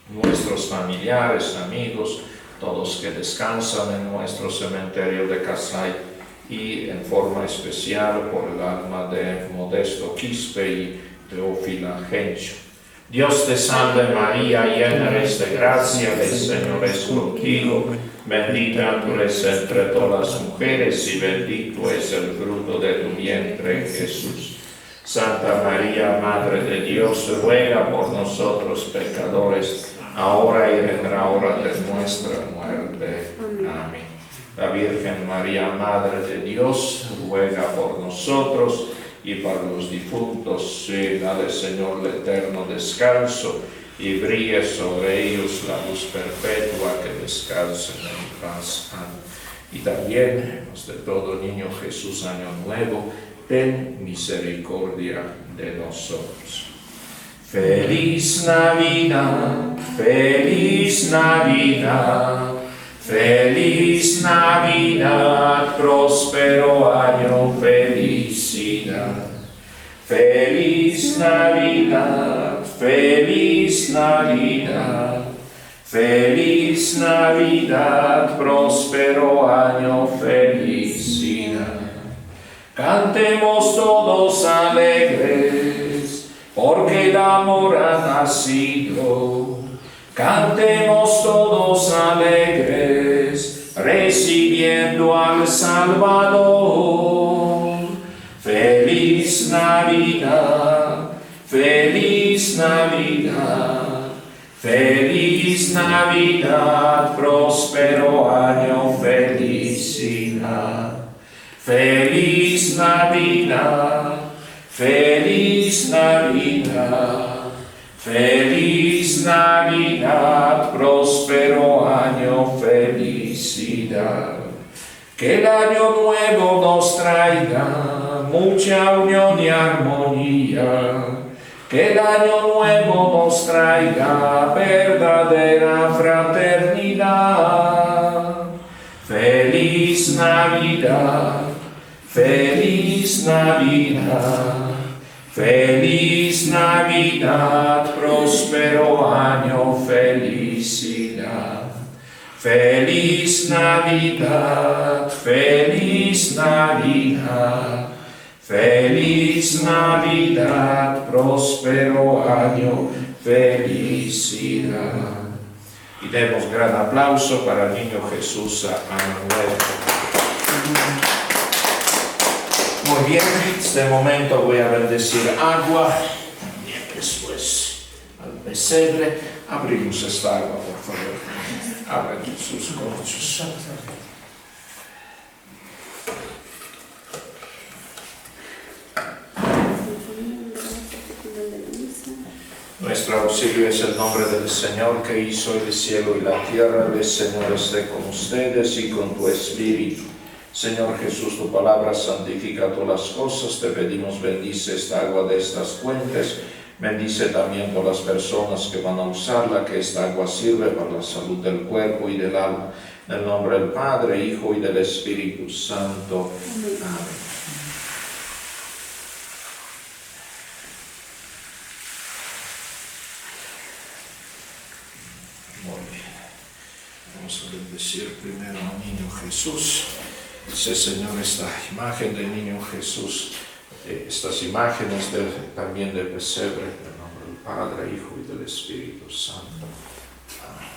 nuestros familiares, amigos, todos que descansan en nuestro cementerio de Casay, y en forma especial por el alma de Modesto Quispe y Teófila Gencho. Dios te salve María, llena eres de gracia, el Señor es contigo, bendita tú eres entre todas las mujeres y bendito es el fruto de tu vientre Jesús. Santa María, Madre de Dios, ruega por nosotros pecadores, ahora y en la hora de nuestra muerte. Amén. La Virgen María, Madre de Dios, ruega por nosotros y para los difuntos, dale Señor el eterno descanso y brille sobre ellos la luz perpetua, que descansen en paz. Amén. Y también, de todo Niño Jesús, Año Nuevo, ten misericordia de nosotros. Feliz Navidad, feliz Navidad, feliz Navidad, próspero año, felicidad. Feliz Navidad, feliz Navidad, feliz Navidad, próspero año, felicidad. Cantemos todos alegres, porque el amor ha nacido. Cantemos todos alegres, recibiendo al Salvador. Feliz Navidad, feliz Navidad, feliz Navidad, próspero año, felicidad. Navidad. Feliz Navidad, feliz Navidad, feliz Navidad, próspero año, felicidad. Que el año nuevo nos traiga mucha unión y armonía. Que el año nuevo nos traiga verdadera fraternidad. Feliz Navidad, feliz Navidad, feliz Navidad, próspero año, felicidad. Feliz Navidad, feliz Navidad, feliz Navidad, próspero año, felicidad. Y demos gran aplauso para el niño Jesús Manuel. Muy bien, en este momento voy a bendecir agua. Y después al pesebre. Abrimos esta agua, por favor. Abran sus corchos. Nuestro auxilio es el nombre del Señor que hizo el cielo y la tierra. El Señor esté con ustedes y con tu espíritu. Señor Jesús, tu palabra santifica todas las cosas. Te pedimos, bendice esta agua de estas fuentes. Bendice también todas las personas que van a usarla, que esta agua sirve para la salud del cuerpo y del alma. En el nombre del Padre, Hijo y del Espíritu Santo. Amén. Muy bien. Vamos a bendecir primero al niño Jesús. Dice, Señor, esta imagen del niño Jesús, estas imágenes también del pesebre, en el nombre del Padre, Hijo y del Espíritu Santo. Amén.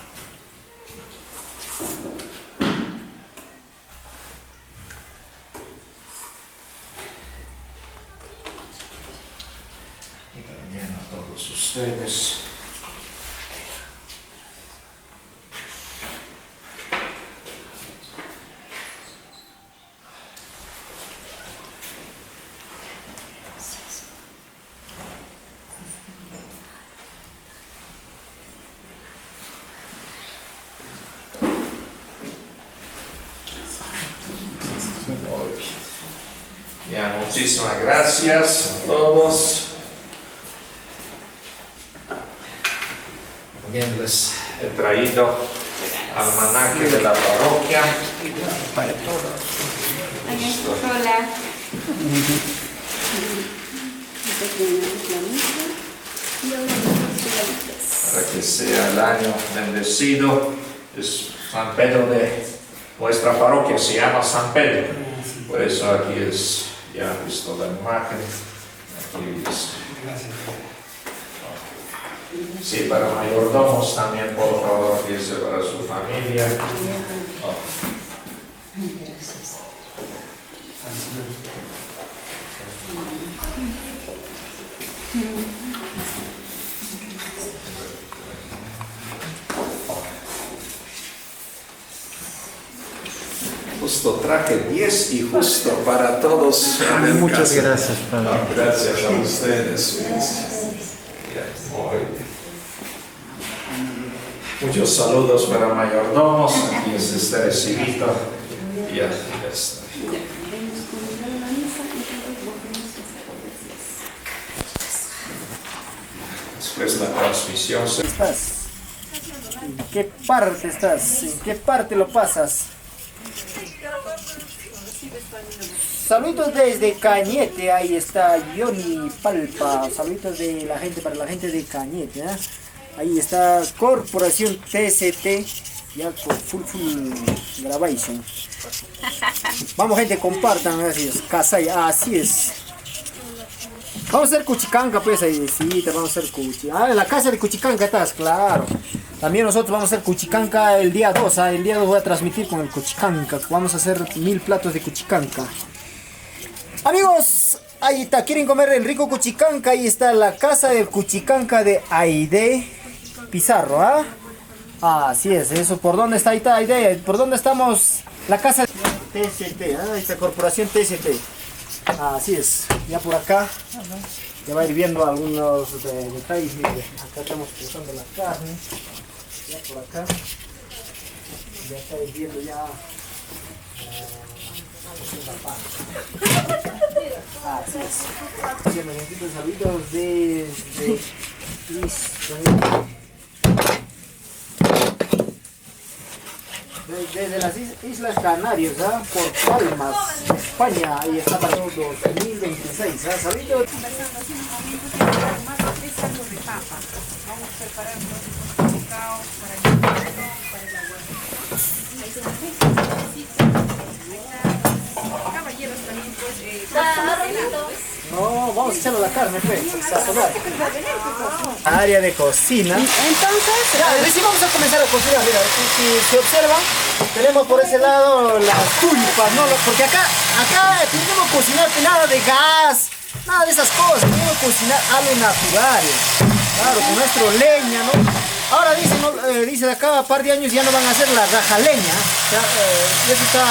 Y también a todos ustedes. Ya, muchísimas gracias a todos. También les he traído almanaque de la parroquia. Para todos. Para que sea el año bendecido. Es San Pedro de vuestra parroquia, se llama San Pedro. Por eso aquí es, ya han visto la imagen. Aquí es. Sí, para mayordomos también, por favor, dice para su familia. Oh. Justo traje 10 y justo para todos. Muchas gracias, Padre. No, gracias a ustedes. Muchos saludos para mayordomos. Aquí es este recibito. Ya está. Después la transmisión se... ¿Estás? ¿En qué parte estás? ¿En qué parte lo pasas? Saludos desde Cañete, ahí está Johnny Palpa. Saludos de la gente para la gente de Cañete, ¿eh? Ahí está Corporación TST, ya con full grabación. Vamos gente, compartan, gracias. Casay, así es. Vamos a hacer cuchicanca, pues ahí, sí, vamos a hacer cuchicanca. En la casa de cuchicanca estás, claro. También nosotros vamos a hacer cuchicanca el día 2, el día 2 voy a transmitir con el cuchicanca. Vamos a hacer 1000 platos de cuchicanca. Amigos, ahí está, quieren comer el rico cuchicanca, ahí está la casa del cuchicanca de Aide Pizarro, ¿ah? Así es, eso, ¿por dónde está Aide? ¿Por dónde estamos? La casa... TCT, esta corporación TCT. Así es, ya por acá, ya va a ir viendo algunos detalles. Mire, acá estamos usando la carne, ya por acá, ya está viendo ya la pan. Así es. Bien, bendecitos saludos desde las Islas Canarias, por Palmas, España, ahí está para todo 2026. Saludos. Conversando hace unos momentos y más de 3 sacos de papa. Vamos a preparar un cacao para el caldo, para el agua. Ahí se nos necesita. Caballeros también, pues, No, vamos a echarle la carne, pues, sazonar. Área de cocina. Entonces, Recién vamos a comenzar a cocinar. Mira, si se observan, tenemos por ese lado las tulpas, ¿no? Porque acá tenemos que cocinar nada de gas, nada de esas cosas. Tenemos que cocinar algo natural. Claro, con nuestro leña, ¿no? Ahora dice, ¿no? Dice de acá a un par de años ya no van a hacer la raja leña. Eso está,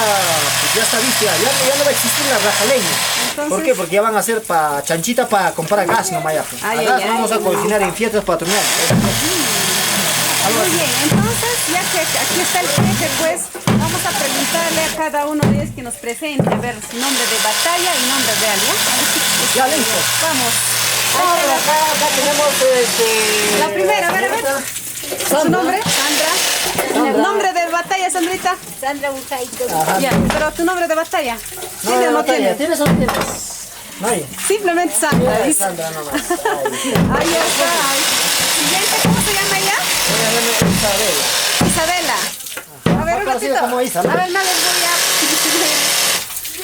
pues ya está visto, ya no va a existir la raja leña. Entonces, ¿por qué? Porque ya van a hacer chanchita para comprar gas nomás ya. Pues. Ay, A gas ay, vamos ay, a cocinar en fiestas patronales. muy bien, entonces ya que aquí está el jefe, pues vamos a preguntarle a cada uno de ellos que nos presente, a ver su nombre de batalla y nombre real, ¿ya? Ya listo. Vamos. Ahora acá tenemos La primera, a ver. ¿Su nombre? Sandra. ¿El nombre de batalla, Sandrita? Sandra Bujaito. Ajá. Ya, pero tu nombre de batalla. No, ¿Tienes o no batalla, tienes? ¿tienes o no tienes? No hay. Simplemente Sandra, Ya, dice. Sandra nomás. Ahí está. Siguiente, ¿cómo se llama ella? Isabela. A ver, un conocida ratito. como Isa, ¿no? A ver, nada, voy a...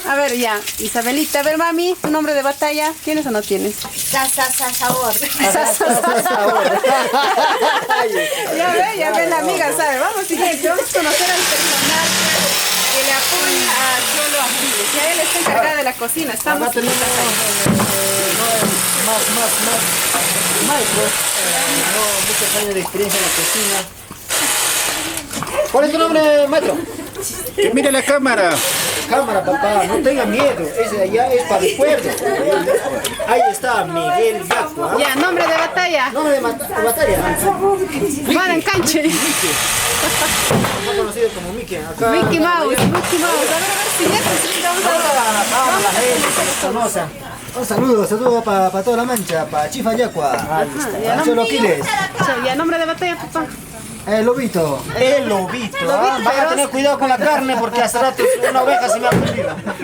A ver, ya. Isabelita, a ver, mami, tu nombre de batalla. ¿Tienes o no tienes? Sabor. Ya ve, la amiga sabe. Vamos, siguiente. Vamos a conocer al personal que le apoya a Cholo Aquiles. Ya él está encargada de la cocina. Estamos... Acá tenemos más maestros, muchos años de experiencia en la cocina. ¿Cuál es tu nombre, maestro? Mire la cámara. Cámara, papá, no tenga miedo, ese ya es para el pueblo. Ahí está Miguel Yaco. Ya, nombre de batalla. Nombre de batalla. Juan Canche. Más conocido como Mickey. Acá, Mickey Mouse. A ver, siguiente. Vamos a ver. Vamos la gente que nos conoce. Un saludo para toda la mancha, para Chifa Yacua, para Cholo Aquiles. Ya, nombre de batalla, papá. El lobito. El lobito. Vayan a tener cuidado con la carne porque hace rato una oveja se me ha perdido. Por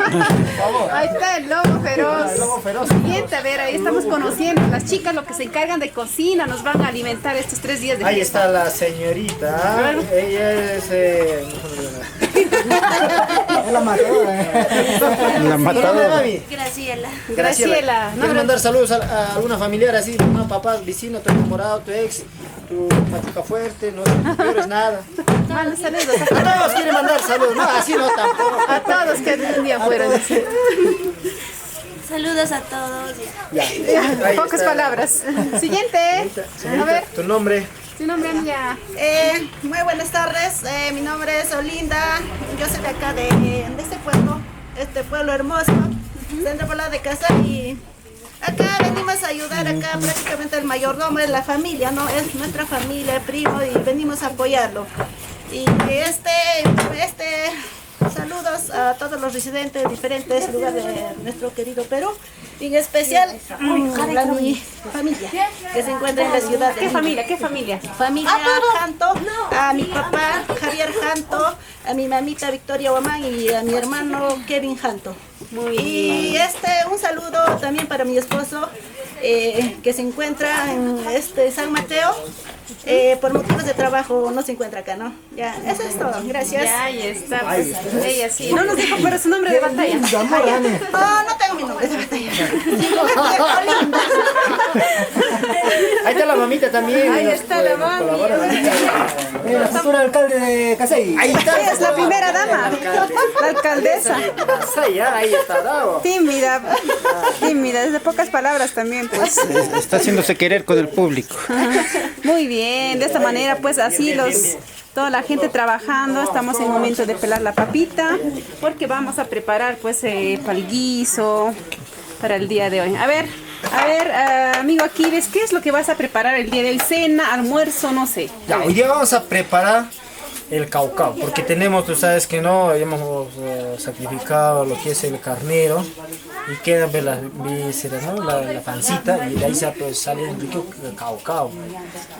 favor. Ahí está el lobo feroz. El lobo feroz. Siguiente, a ver, ahí estamos conociendo. Las chicas, lo que se encargan de cocina, nos van a alimentar estos 3 días de Ahí fiesta. está la señorita. Ella es. Es la matadora. La matadora. Mami? Graciela. Graciela. ¿Quieres mandar saludos a alguna familiar así? Mamá, papá, vecino, tu enamorado, tu ex, tu pachuca fuerte, no eres nada. Manda saludos A todos quieren mandar saludos, no, así no tampoco. a todos que un día fueron. Saludos a todos. Ya. Ahí Pocas está. palabras. Siguiente. A Señorita, ver, tu nombre. su nombre, amiga. Muy buenas tardes, mi nombre es Olinda, yo soy de acá de este pueblo hermoso, centro poblado de Casa, y acá venimos a ayudar, acá prácticamente el mayordomo es la familia, ¿no? Es nuestra familia, primo, y venimos a apoyarlo. Y saludos a todos los residentes de diferentes lugares de nuestro querido Perú, y en especial a mi familia que se encuentra en la ciudad de ¿Qué Lima. familia? ¿Qué familia? Familia Janto, a mi papá Javier Janto, a mi mamita Victoria Guamán y a mi hermano Kevin Janto. Y un saludo también para mi esposo que se encuentra en San Mateo. Por motivos de trabajo no se encuentra acá, ¿no? Ya, eso es todo, gracias. Ya, ahí está, pues, ella sí. No nos dijo, pero su nombre de batalla. No tengo mi nombre de batalla. Ahí está la mamita también. Ahí está la mami. La futura alcalde de Casey. Ahí está. Ella es la primera dama, la alcaldesa. Casey, ahí está, bravo. Tímida, desde pocas palabras también, pues. Está haciéndose querer con el público. Muy bien, de esta manera, pues así Toda la gente trabajando, estamos en momento de pelar la papita, porque vamos a preparar pues para el guiso, para el día de hoy. A ver, amigo Aquiles, ¿qué es lo que vas a preparar el día de hoy? ¿Cena, almuerzo, no sé? Ya, hoy día vamos a preparar el caucao, porque tenemos, tú sabes que no, hemos sacrificado lo que es el carnero y quedan pues, las vísceras, ¿no? la pancita, y de ahí pues, sale un rico caucao.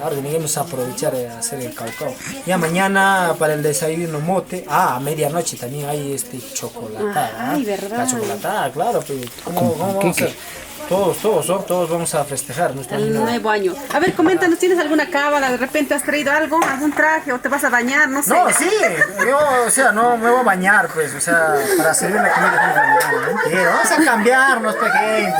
Ahora tenemos que aprovechar de hacer el caucao. Ya mañana para el desayuno mote, a medianoche también hay chocolatada. Ay, ¿verdad? La chocolatada, claro, pues, ¿cómo vamos a hacer? Todos vamos a festejar nuestro El nuevo año. A ver, coméntanos, ¿tienes alguna cábala? ¿De repente has traído algo? ¿Algún traje? ¿O te vas a bañar? No sé. No, sí, yo, o sea, no me voy a bañar, pues, o sea, para servir la comida ¿no? Vamos a cambiarnos, pequeños.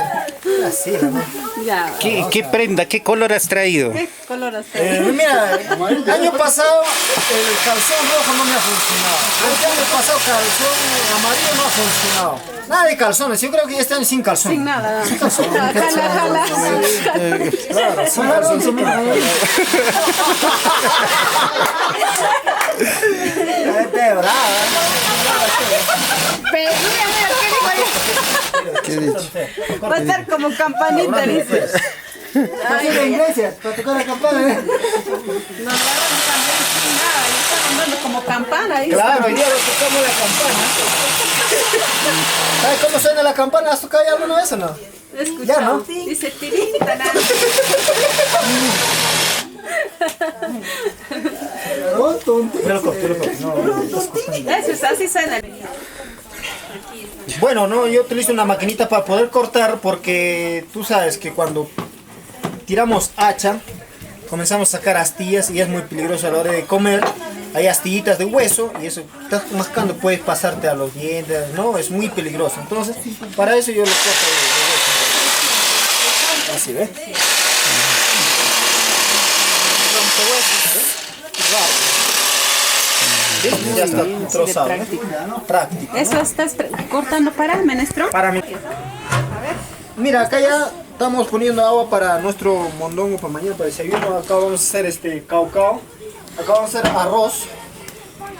Así, ¿no? Ya. ¿Qué prenda, qué color has traído? ¿Qué color has traído? Mira, el año pasado el calzón rojo no me ha funcionado. El año pasado calzón amarillo no ha funcionado. Nada de calzones, yo creo que ya están sin calzón. Sin nada. Sin calzón. Jala. Claro, sin calzón, sin calzón. Vete brava. Pero, mira, ¿qué dijo ahí? Va a estar como campanita, dice. Ay, la iglesia, para tocar la campana. Nos agarran también sin nada, le están dando como campana. Dice. Claro, hoy día lo tocamos la campana. ¿Sabes cómo suena la campana? ¿Has tocado ya alguna vez o no? Escuchado. Ya, ¿no? Dice tirita, nada. Eso es, así suena. Bueno, no, yo utilizo una maquinita para poder cortar porque tú sabes que cuando tiramos hacha comenzamos a sacar astillas y es muy peligroso a la hora de comer. Hay astillitas de hueso y eso, estás mascando, puedes pasarte a los dientes, ¿no? Es muy peligroso. Entonces, para eso yo lo corto de hueso. Así, ¿ves? ¿Ves? Ya está trozado. Práctico. ¿Eso estás cortando para, maestro? Para mí. Mira, acá ya estamos poniendo agua para nuestro mondongo para mañana, para desayuno. Acá vamos a hacer caucao. Acá vamos a hacer arroz.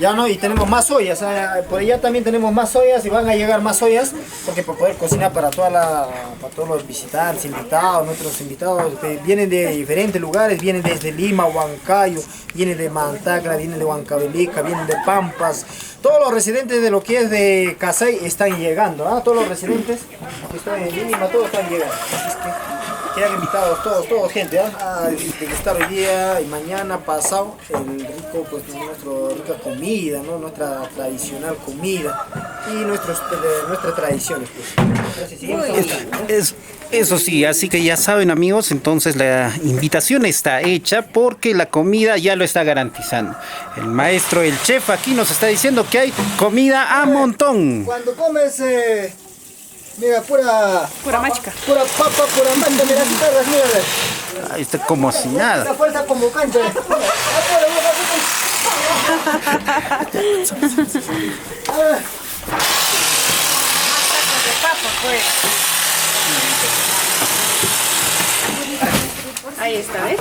Ya no, y tenemos más ollas. Por allá también tenemos más ollas y van a llegar más ollas. Porque para poder cocinar para para todos los visitantes, invitados, nuestros invitados que vienen de diferentes lugares, vienen desde Lima, Huancayo, vienen de Mantacra, vienen de Huancavelica, vienen de Pampas. Todos los residentes de lo que es de Casay están llegando, ¿no? Todos los residentes que están en Lima, todos están llegando. Así es que quedan invitados todos, gente, a degustar hoy día y mañana pasado el rico, pues nuestra rica comida, ¿no? Nuestra tradicional comida y nuestras tradiciones, pues. Gracias, seguimos hablando. Eso sí, así que ya saben, amigos, entonces la invitación está hecha porque la comida ya lo está garantizando. El maestro, el chef aquí nos está diciendo que hay comida a montón. Cuando comes, mira, pura machica. Pura papa, pura manta, mira, guitarras, mira. Ahí está como si nada. La fuerza como cancha. Ahí está, ¿ves?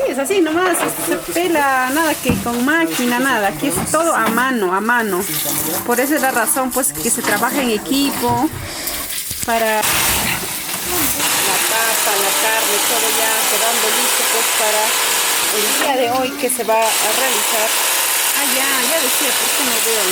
Es así nomás, se pela, nada que con máquina, nada, aquí es todo a mano, a mano. Por eso es la razón pues que se trabaja en equipo para la papa, la carne, todo ya quedando listo pues para el día de hoy que se va a realizar. Ah, ya decía, ¿por qué no veo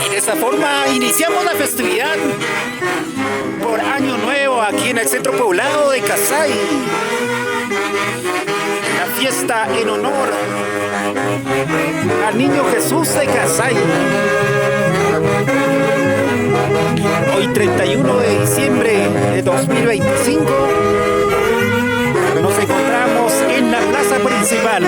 Y de esta forma iniciamos la festividad por Año Nuevo aquí en el centro poblado de Casay. La fiesta en honor al Niño Jesús de Casay. Hoy 31 de diciembre de 2025 nos encontramos en la plaza principal.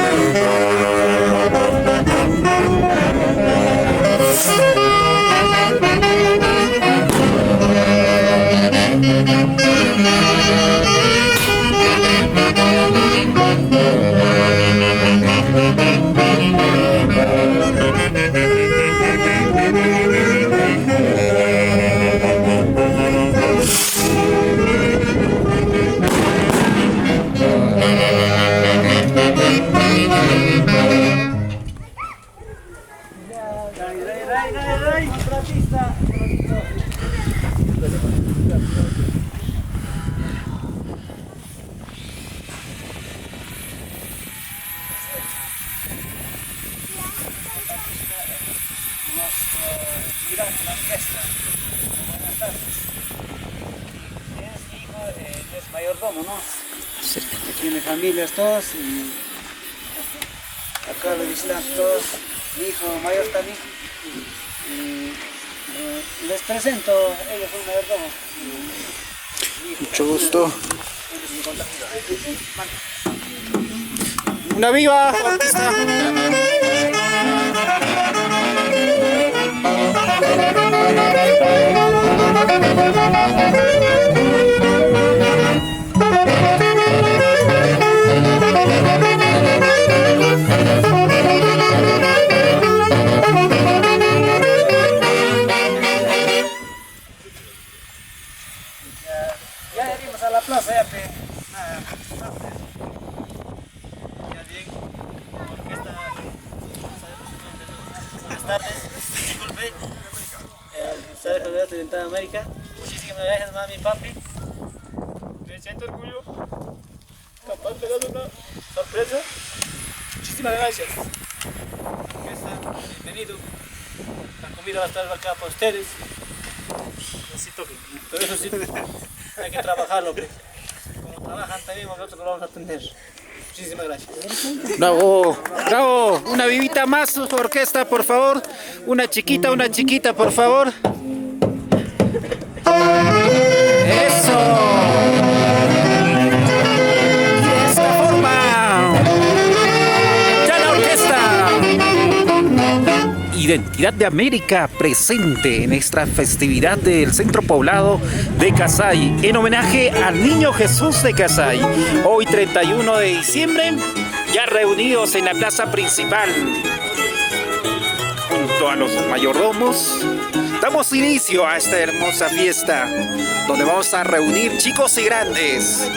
Es mayordomo, ¿no? Tiene familias todos y acá lo visitan todos. Mi hijo mayor también. Y les presento, ellos son mayordomos. Mucho gusto. Una viva Bautista. Ya venimos a la plaza, ya pe. Ya bien, orquesta. Buenas tardes, disculpe. ¿Sabes dónde estoy en América? Muchísimas gracias, mami y papi. Me siento orgullo. Capaz de dar una sorpresa. Muchísimas gracias. Bienvenido. La comida va a estar acá para ustedes. Necesito que, pero eso sí, hay que trabajarlo. Pues. Como trabajan también, nosotros lo vamos a atender. Muchísimas gracias. Bravo, bravo. Una vivita más, orquesta, por favor. Una chiquita, por favor. Eso. Y de esta forma, ya la orquesta. Identidad de América presente en esta festividad del centro poblado de Casay en homenaje al Niño Jesús de Casay. Hoy 31 de diciembre, ya reunidos en la plaza principal junto a los mayordomos, damos inicio a esta hermosa fiesta donde vamos a reunir chicos y grandes.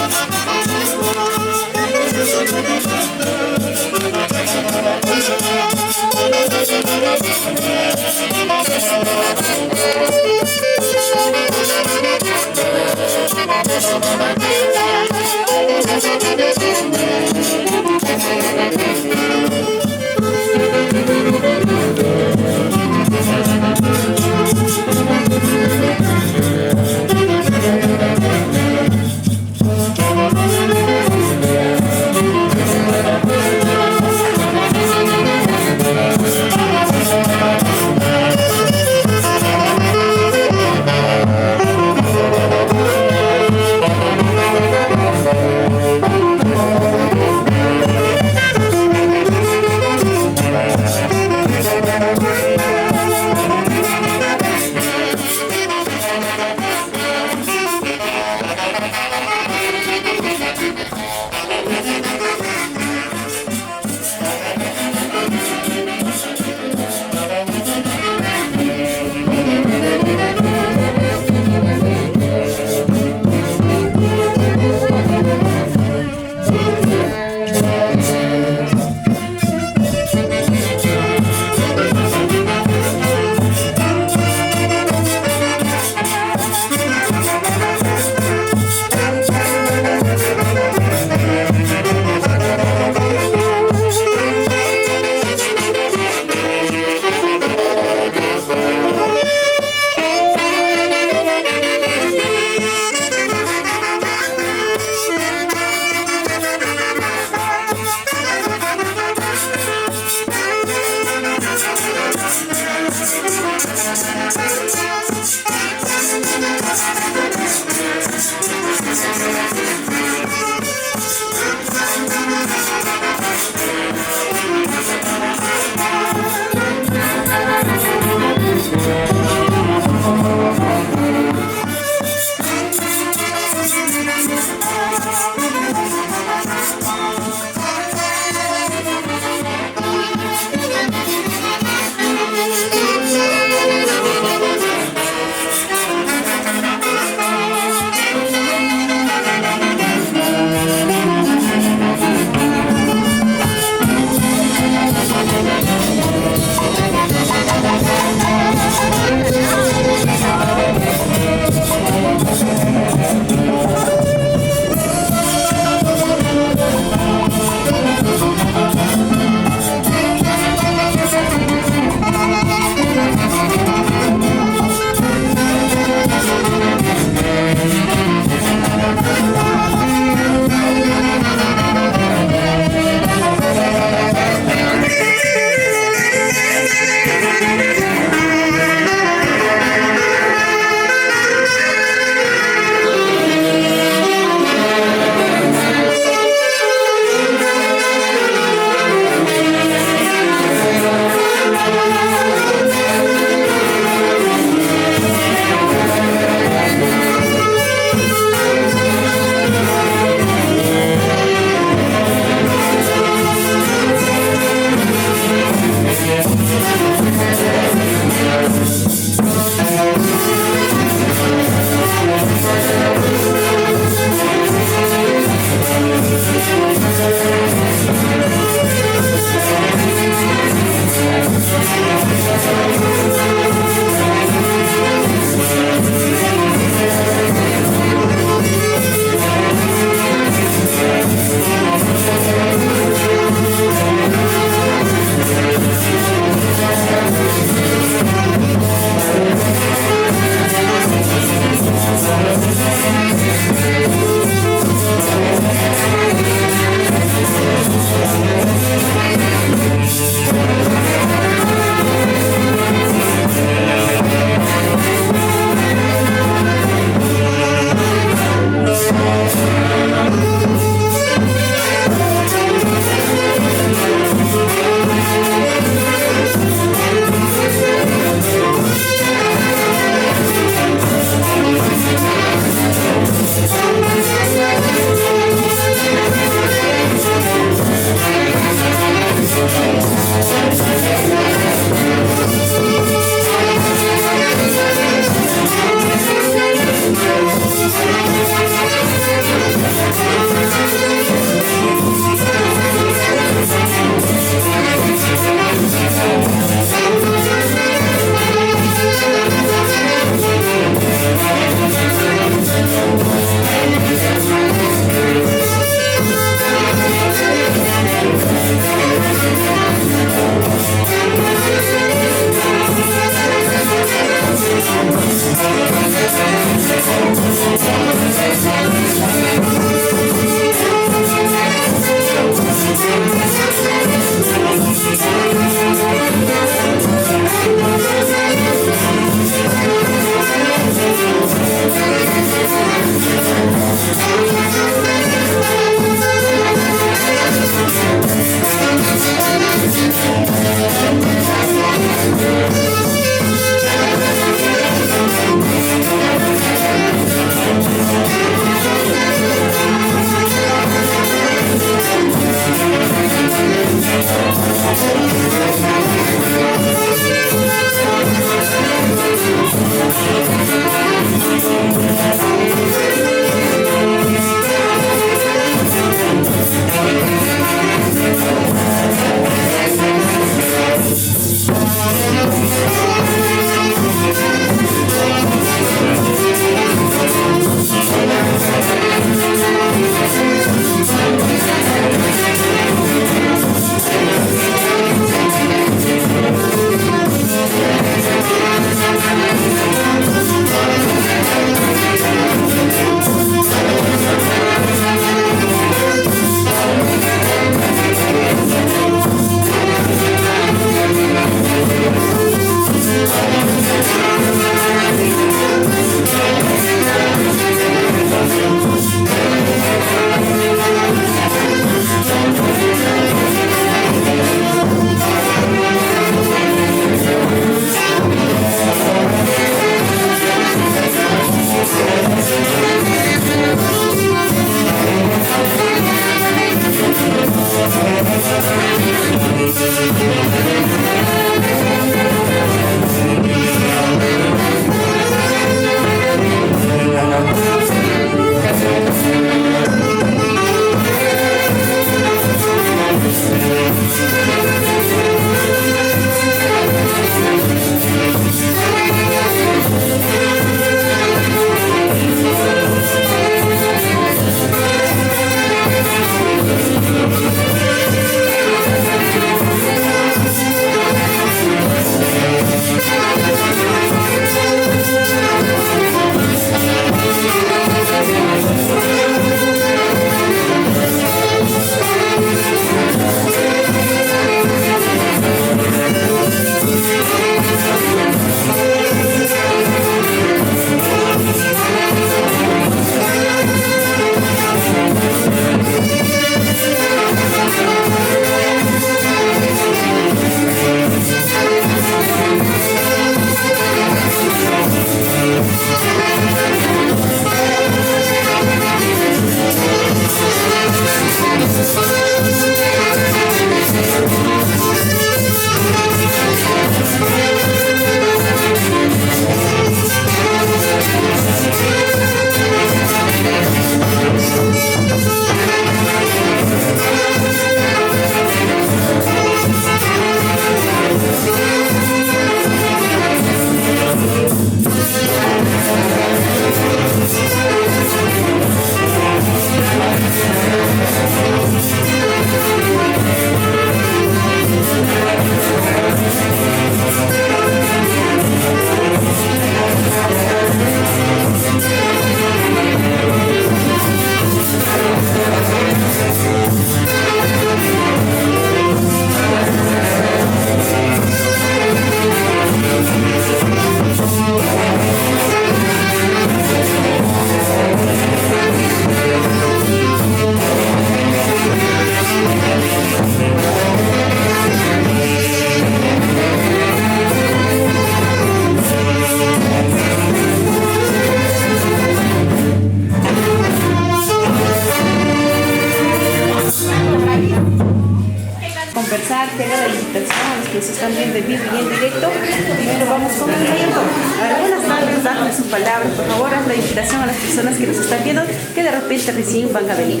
comenzar, te haga la invitación a los que se están viendo en vivo y en directo. Primero vamos con el mayordomo. A ver, buenas tardes, dame su palabra, por favor, haz la invitación a las personas que nos están viendo, que de repente recién van a venir.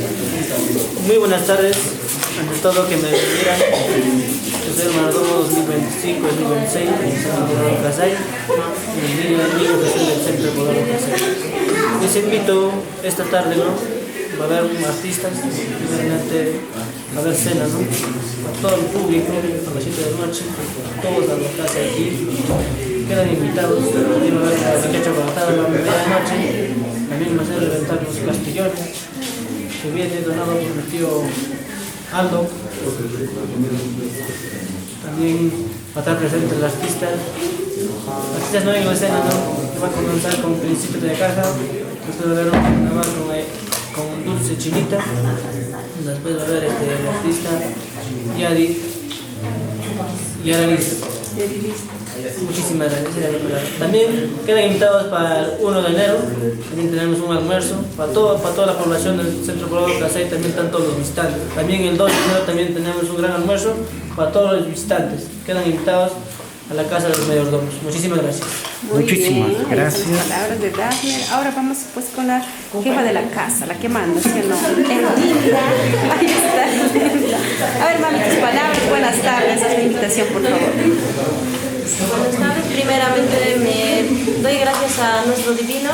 Muy buenas tardes, ante todo que me miran. Yo soy el mayordomo 2025-2026 en San Poblado Casay, el niño que soy del centro de Poblado Casay. Les invito esta tarde, ¿no? Va a haber artistas, realmente va a haber cena, ¿no? A todo el público, a las 7 de la noche, todos a la casa de aquí, quedan invitados. También va a haber la riqueza baratada a la medianoche, también va a ser reventar los castillones, que viene donado por mi tío Aldo. También va a estar presente el artista. Artistas no en la escena, ¿no? Que va a comenzar con Principio de Caja, después va a haber una más con Dulce Chinita, después va a haber el artista Yadi y Aralis. Muchísimas gracias. También quedan invitados para el 1 de enero, también tenemos un almuerzo para toda la población del Centro Poblado Casay, también están todos los visitantes. También el 2 de enero también tenemos un gran almuerzo para todos los visitantes, quedan invitados a la casa de los mayordomos. Muchísimas gracias. Muchísimas gracias. Las palabras de Dafne. Ahora vamos pues con la jefa de la casa, la que manda, ¿sí o no? Erlinda. Ahí está, Erlinda. A ver, mami, tus palabras. Buenas tardes. Haz la invitación, por favor. Buenas tardes. Primeramente me doy gracias a nuestro divino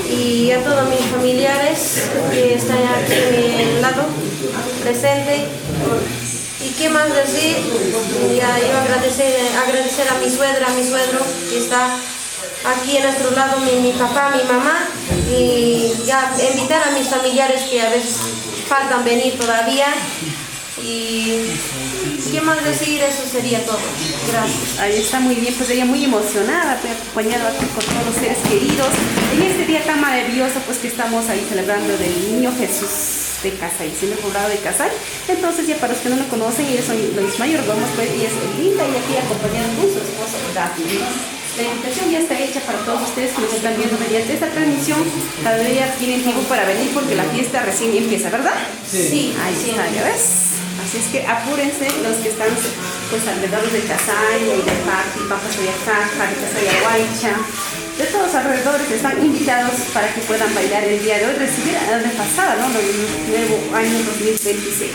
y a todos mis familiares que están aquí a mi lado, presente. ¿Y qué más decir? Ya yo agradecer a mi suegra, a mi suegro, que está aquí a nuestro lado, mi papá, mi mamá, y ya invitar a mis familiares que a veces faltan venir todavía. Y qué más decir, eso sería todo. Gracias. Ahí está, muy bien, pues ella muy emocionada, pues, acompañada aquí con todos los seres queridos. En este día tan maravilloso, pues que estamos ahí celebrando del Niño Jesús de Casay, siendo Poblado de Casay. Entonces, ya para los que no lo conocen, ellos son los mayordomos, pues ella es Linda y aquí acompañada con su esposo Daphne. La invitación ya está hecha para todos ustedes que nos están viendo mediante esta transmisión. Cada día tienen tiempo para venir porque la fiesta recién empieza, ¿verdad? Sí. Ahí está, ¿ya ves? Así es que apúrense los que están pues alrededor de Casay, de Paqui, Pampas de Yacaja, de Casay Aguaycha, de todos los alrededores están invitados para que puedan bailar el día de hoy, recibir de pasada, ¿no? El nuevo año 2026.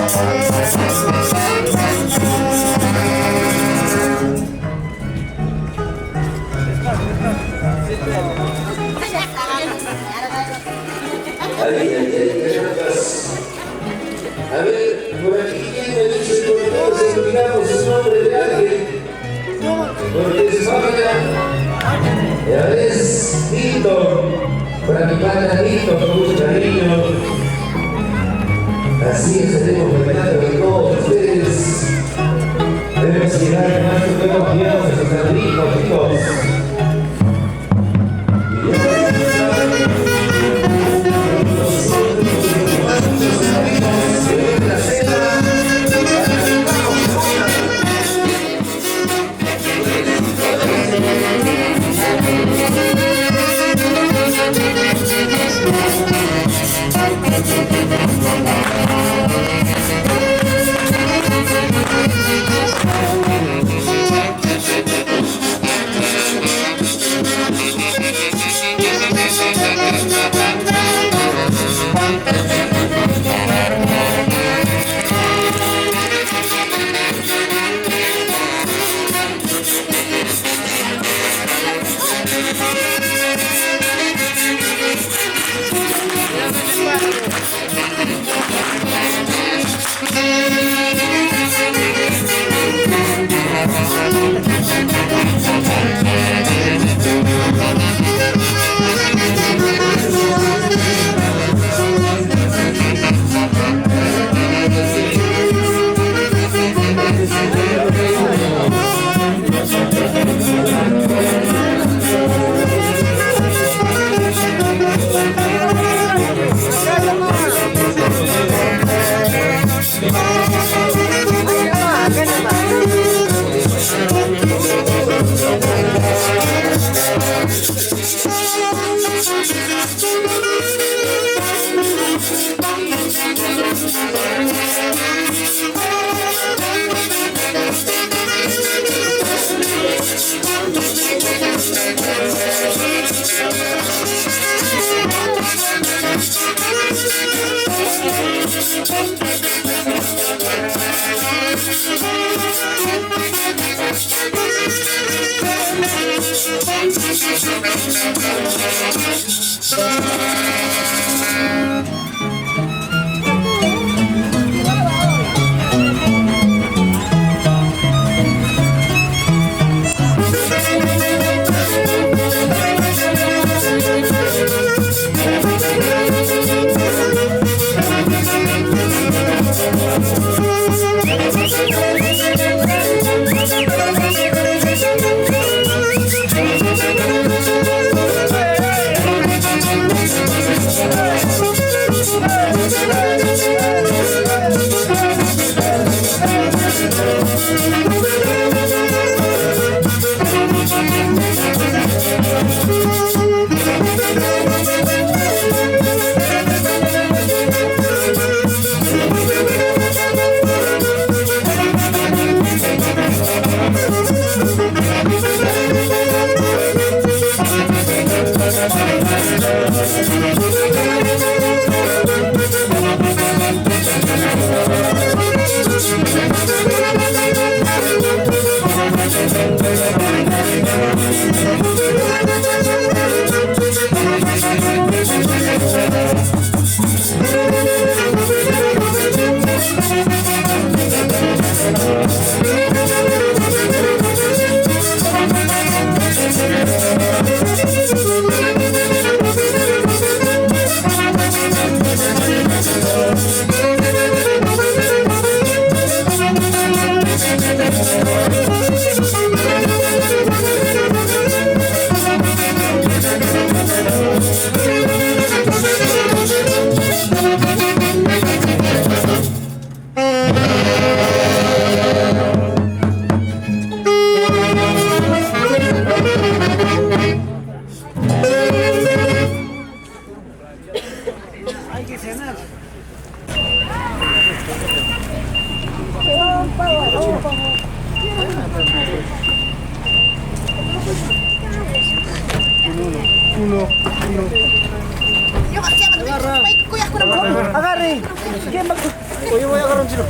A ver, por aquí quién me dice por todos explicamos su nombre de alguien. Porque es familia. Ya ves, Tito, para mi pana Tito, con mucho cariño. Así estaremos preparando con todos ustedes. Debemos llegar más que podemos guiar a nuestros amigos, chicos. Agarre. ¿Quién va? Oye, voy a agarrar un chilo.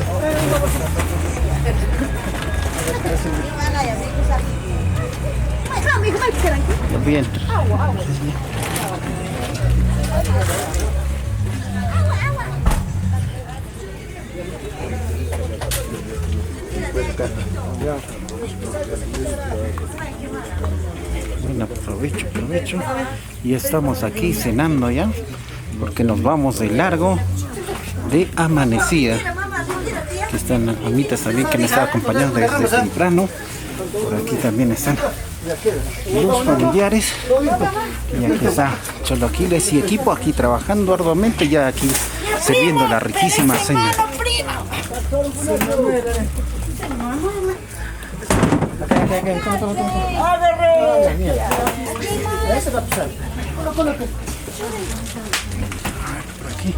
Bien. Bueno, aprovecho. Y estamos aquí cenando ya, porque nos vamos de largo de amanecida. Aquí están las mamitas también que me están acompañando desde temprano. Por aquí también están los familiares. Y aquí está Cholo Aquiles y equipo aquí trabajando arduamente, ya aquí sirviendo la riquísima cena. Aquí.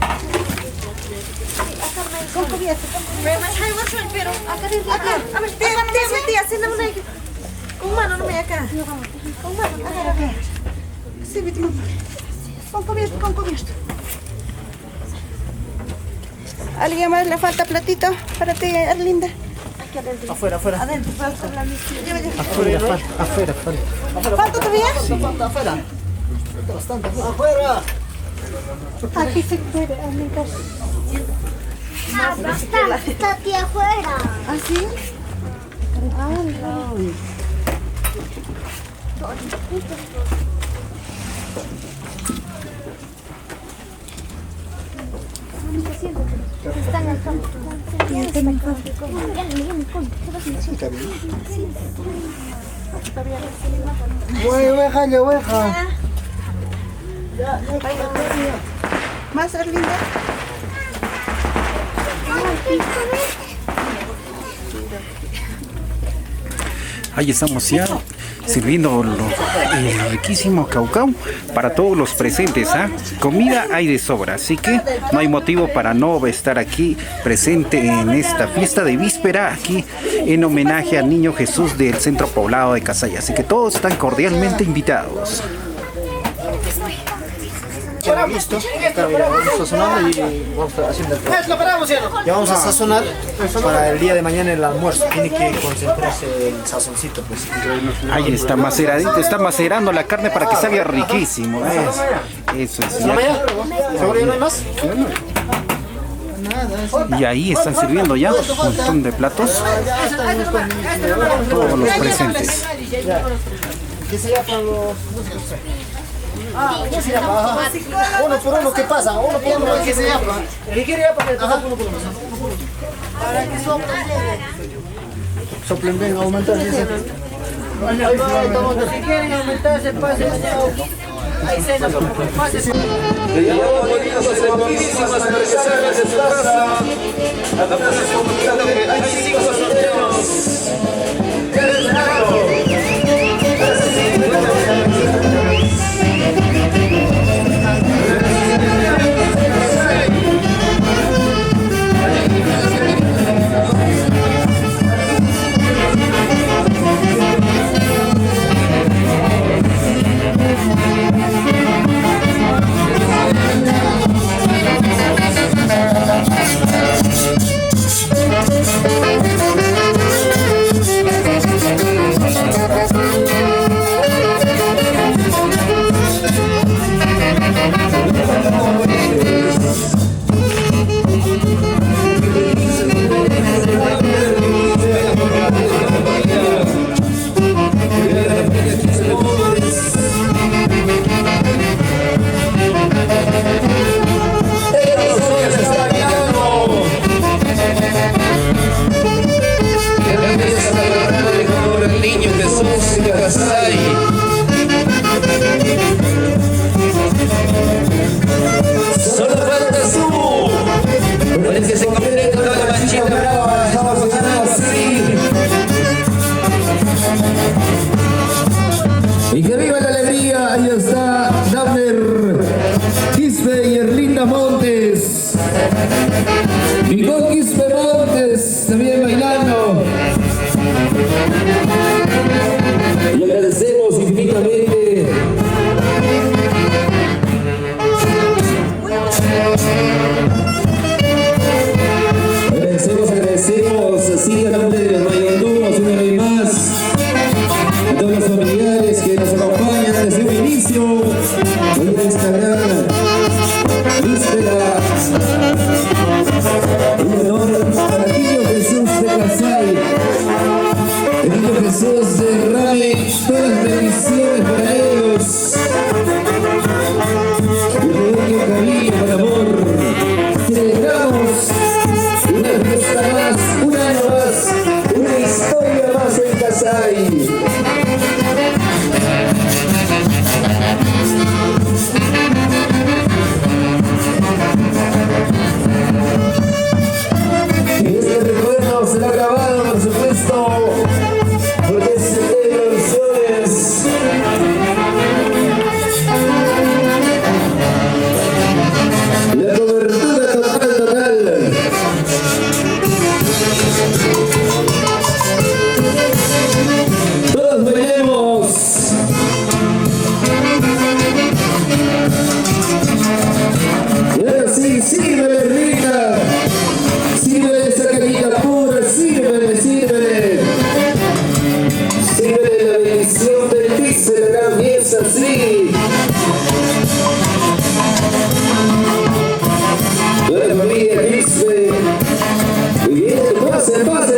Con cubierto. Pero acá a ver, tía, con mano, no me acá. Con mano, acá. Sí, con cubierto. ¿Alguien más le falta platito para ti, Arlinda? Afuera. Adentro, la Afuera. ¿Falta todavía? Sí. Falta afuera. Bastante afuera. Aquí se puede, amigas. Está aquí afuera. ¿Ah, sí? Están al campo. Oveja. ¿Más, Arlinda? Ahí estamos ya sirviendo el riquísimo caucao para todos los presentes. Comida hay de sobra, así que no hay motivo para no estar aquí presente en esta fiesta de víspera aquí en homenaje al Niño Jesús del Centro Poblado de Casaya. Así que todos están cordialmente invitados. Listo, vamos sazonando y vamos haciendo el trabajo. Ya vamos a sazonar para el día de mañana el almuerzo. Tiene que concentrarse el sazoncito, pues. Ahí está maceradito, está macerando la carne para que salga riquísimo. Eso es. ¿Seguro no hay más? Y ahí están sirviendo ya un montón de platos. Todos los presentes. ¿Qué sería para los músicos? ¿Qué sería para? Uno por uno, ¿qué pasa? Uno por uno, ¿qué sería para? El que quiere ya para que uno por uno. Para que soplen bien, aumentar. Ahí va, estamos. Si quieren aumentarse, pasen. Ahí cena, pásense. Le llamamos bonitas a las guapísimas para que salgan de su casa. A la plaza comunitaria hay 5 solteros. ¡Qué raro! Uruguay. Y este recuerdo será grabado, por supuesto, porque es de versiones. La cobertura total. Todos bailemos. Y ahora sí, sírvele rica. Sírvele esa cañita pura, sírvele, sírvele. Sírvele la bendición del piso de la cabeza, sí. Toda la familia Quispe. Muy bien, pase, pase.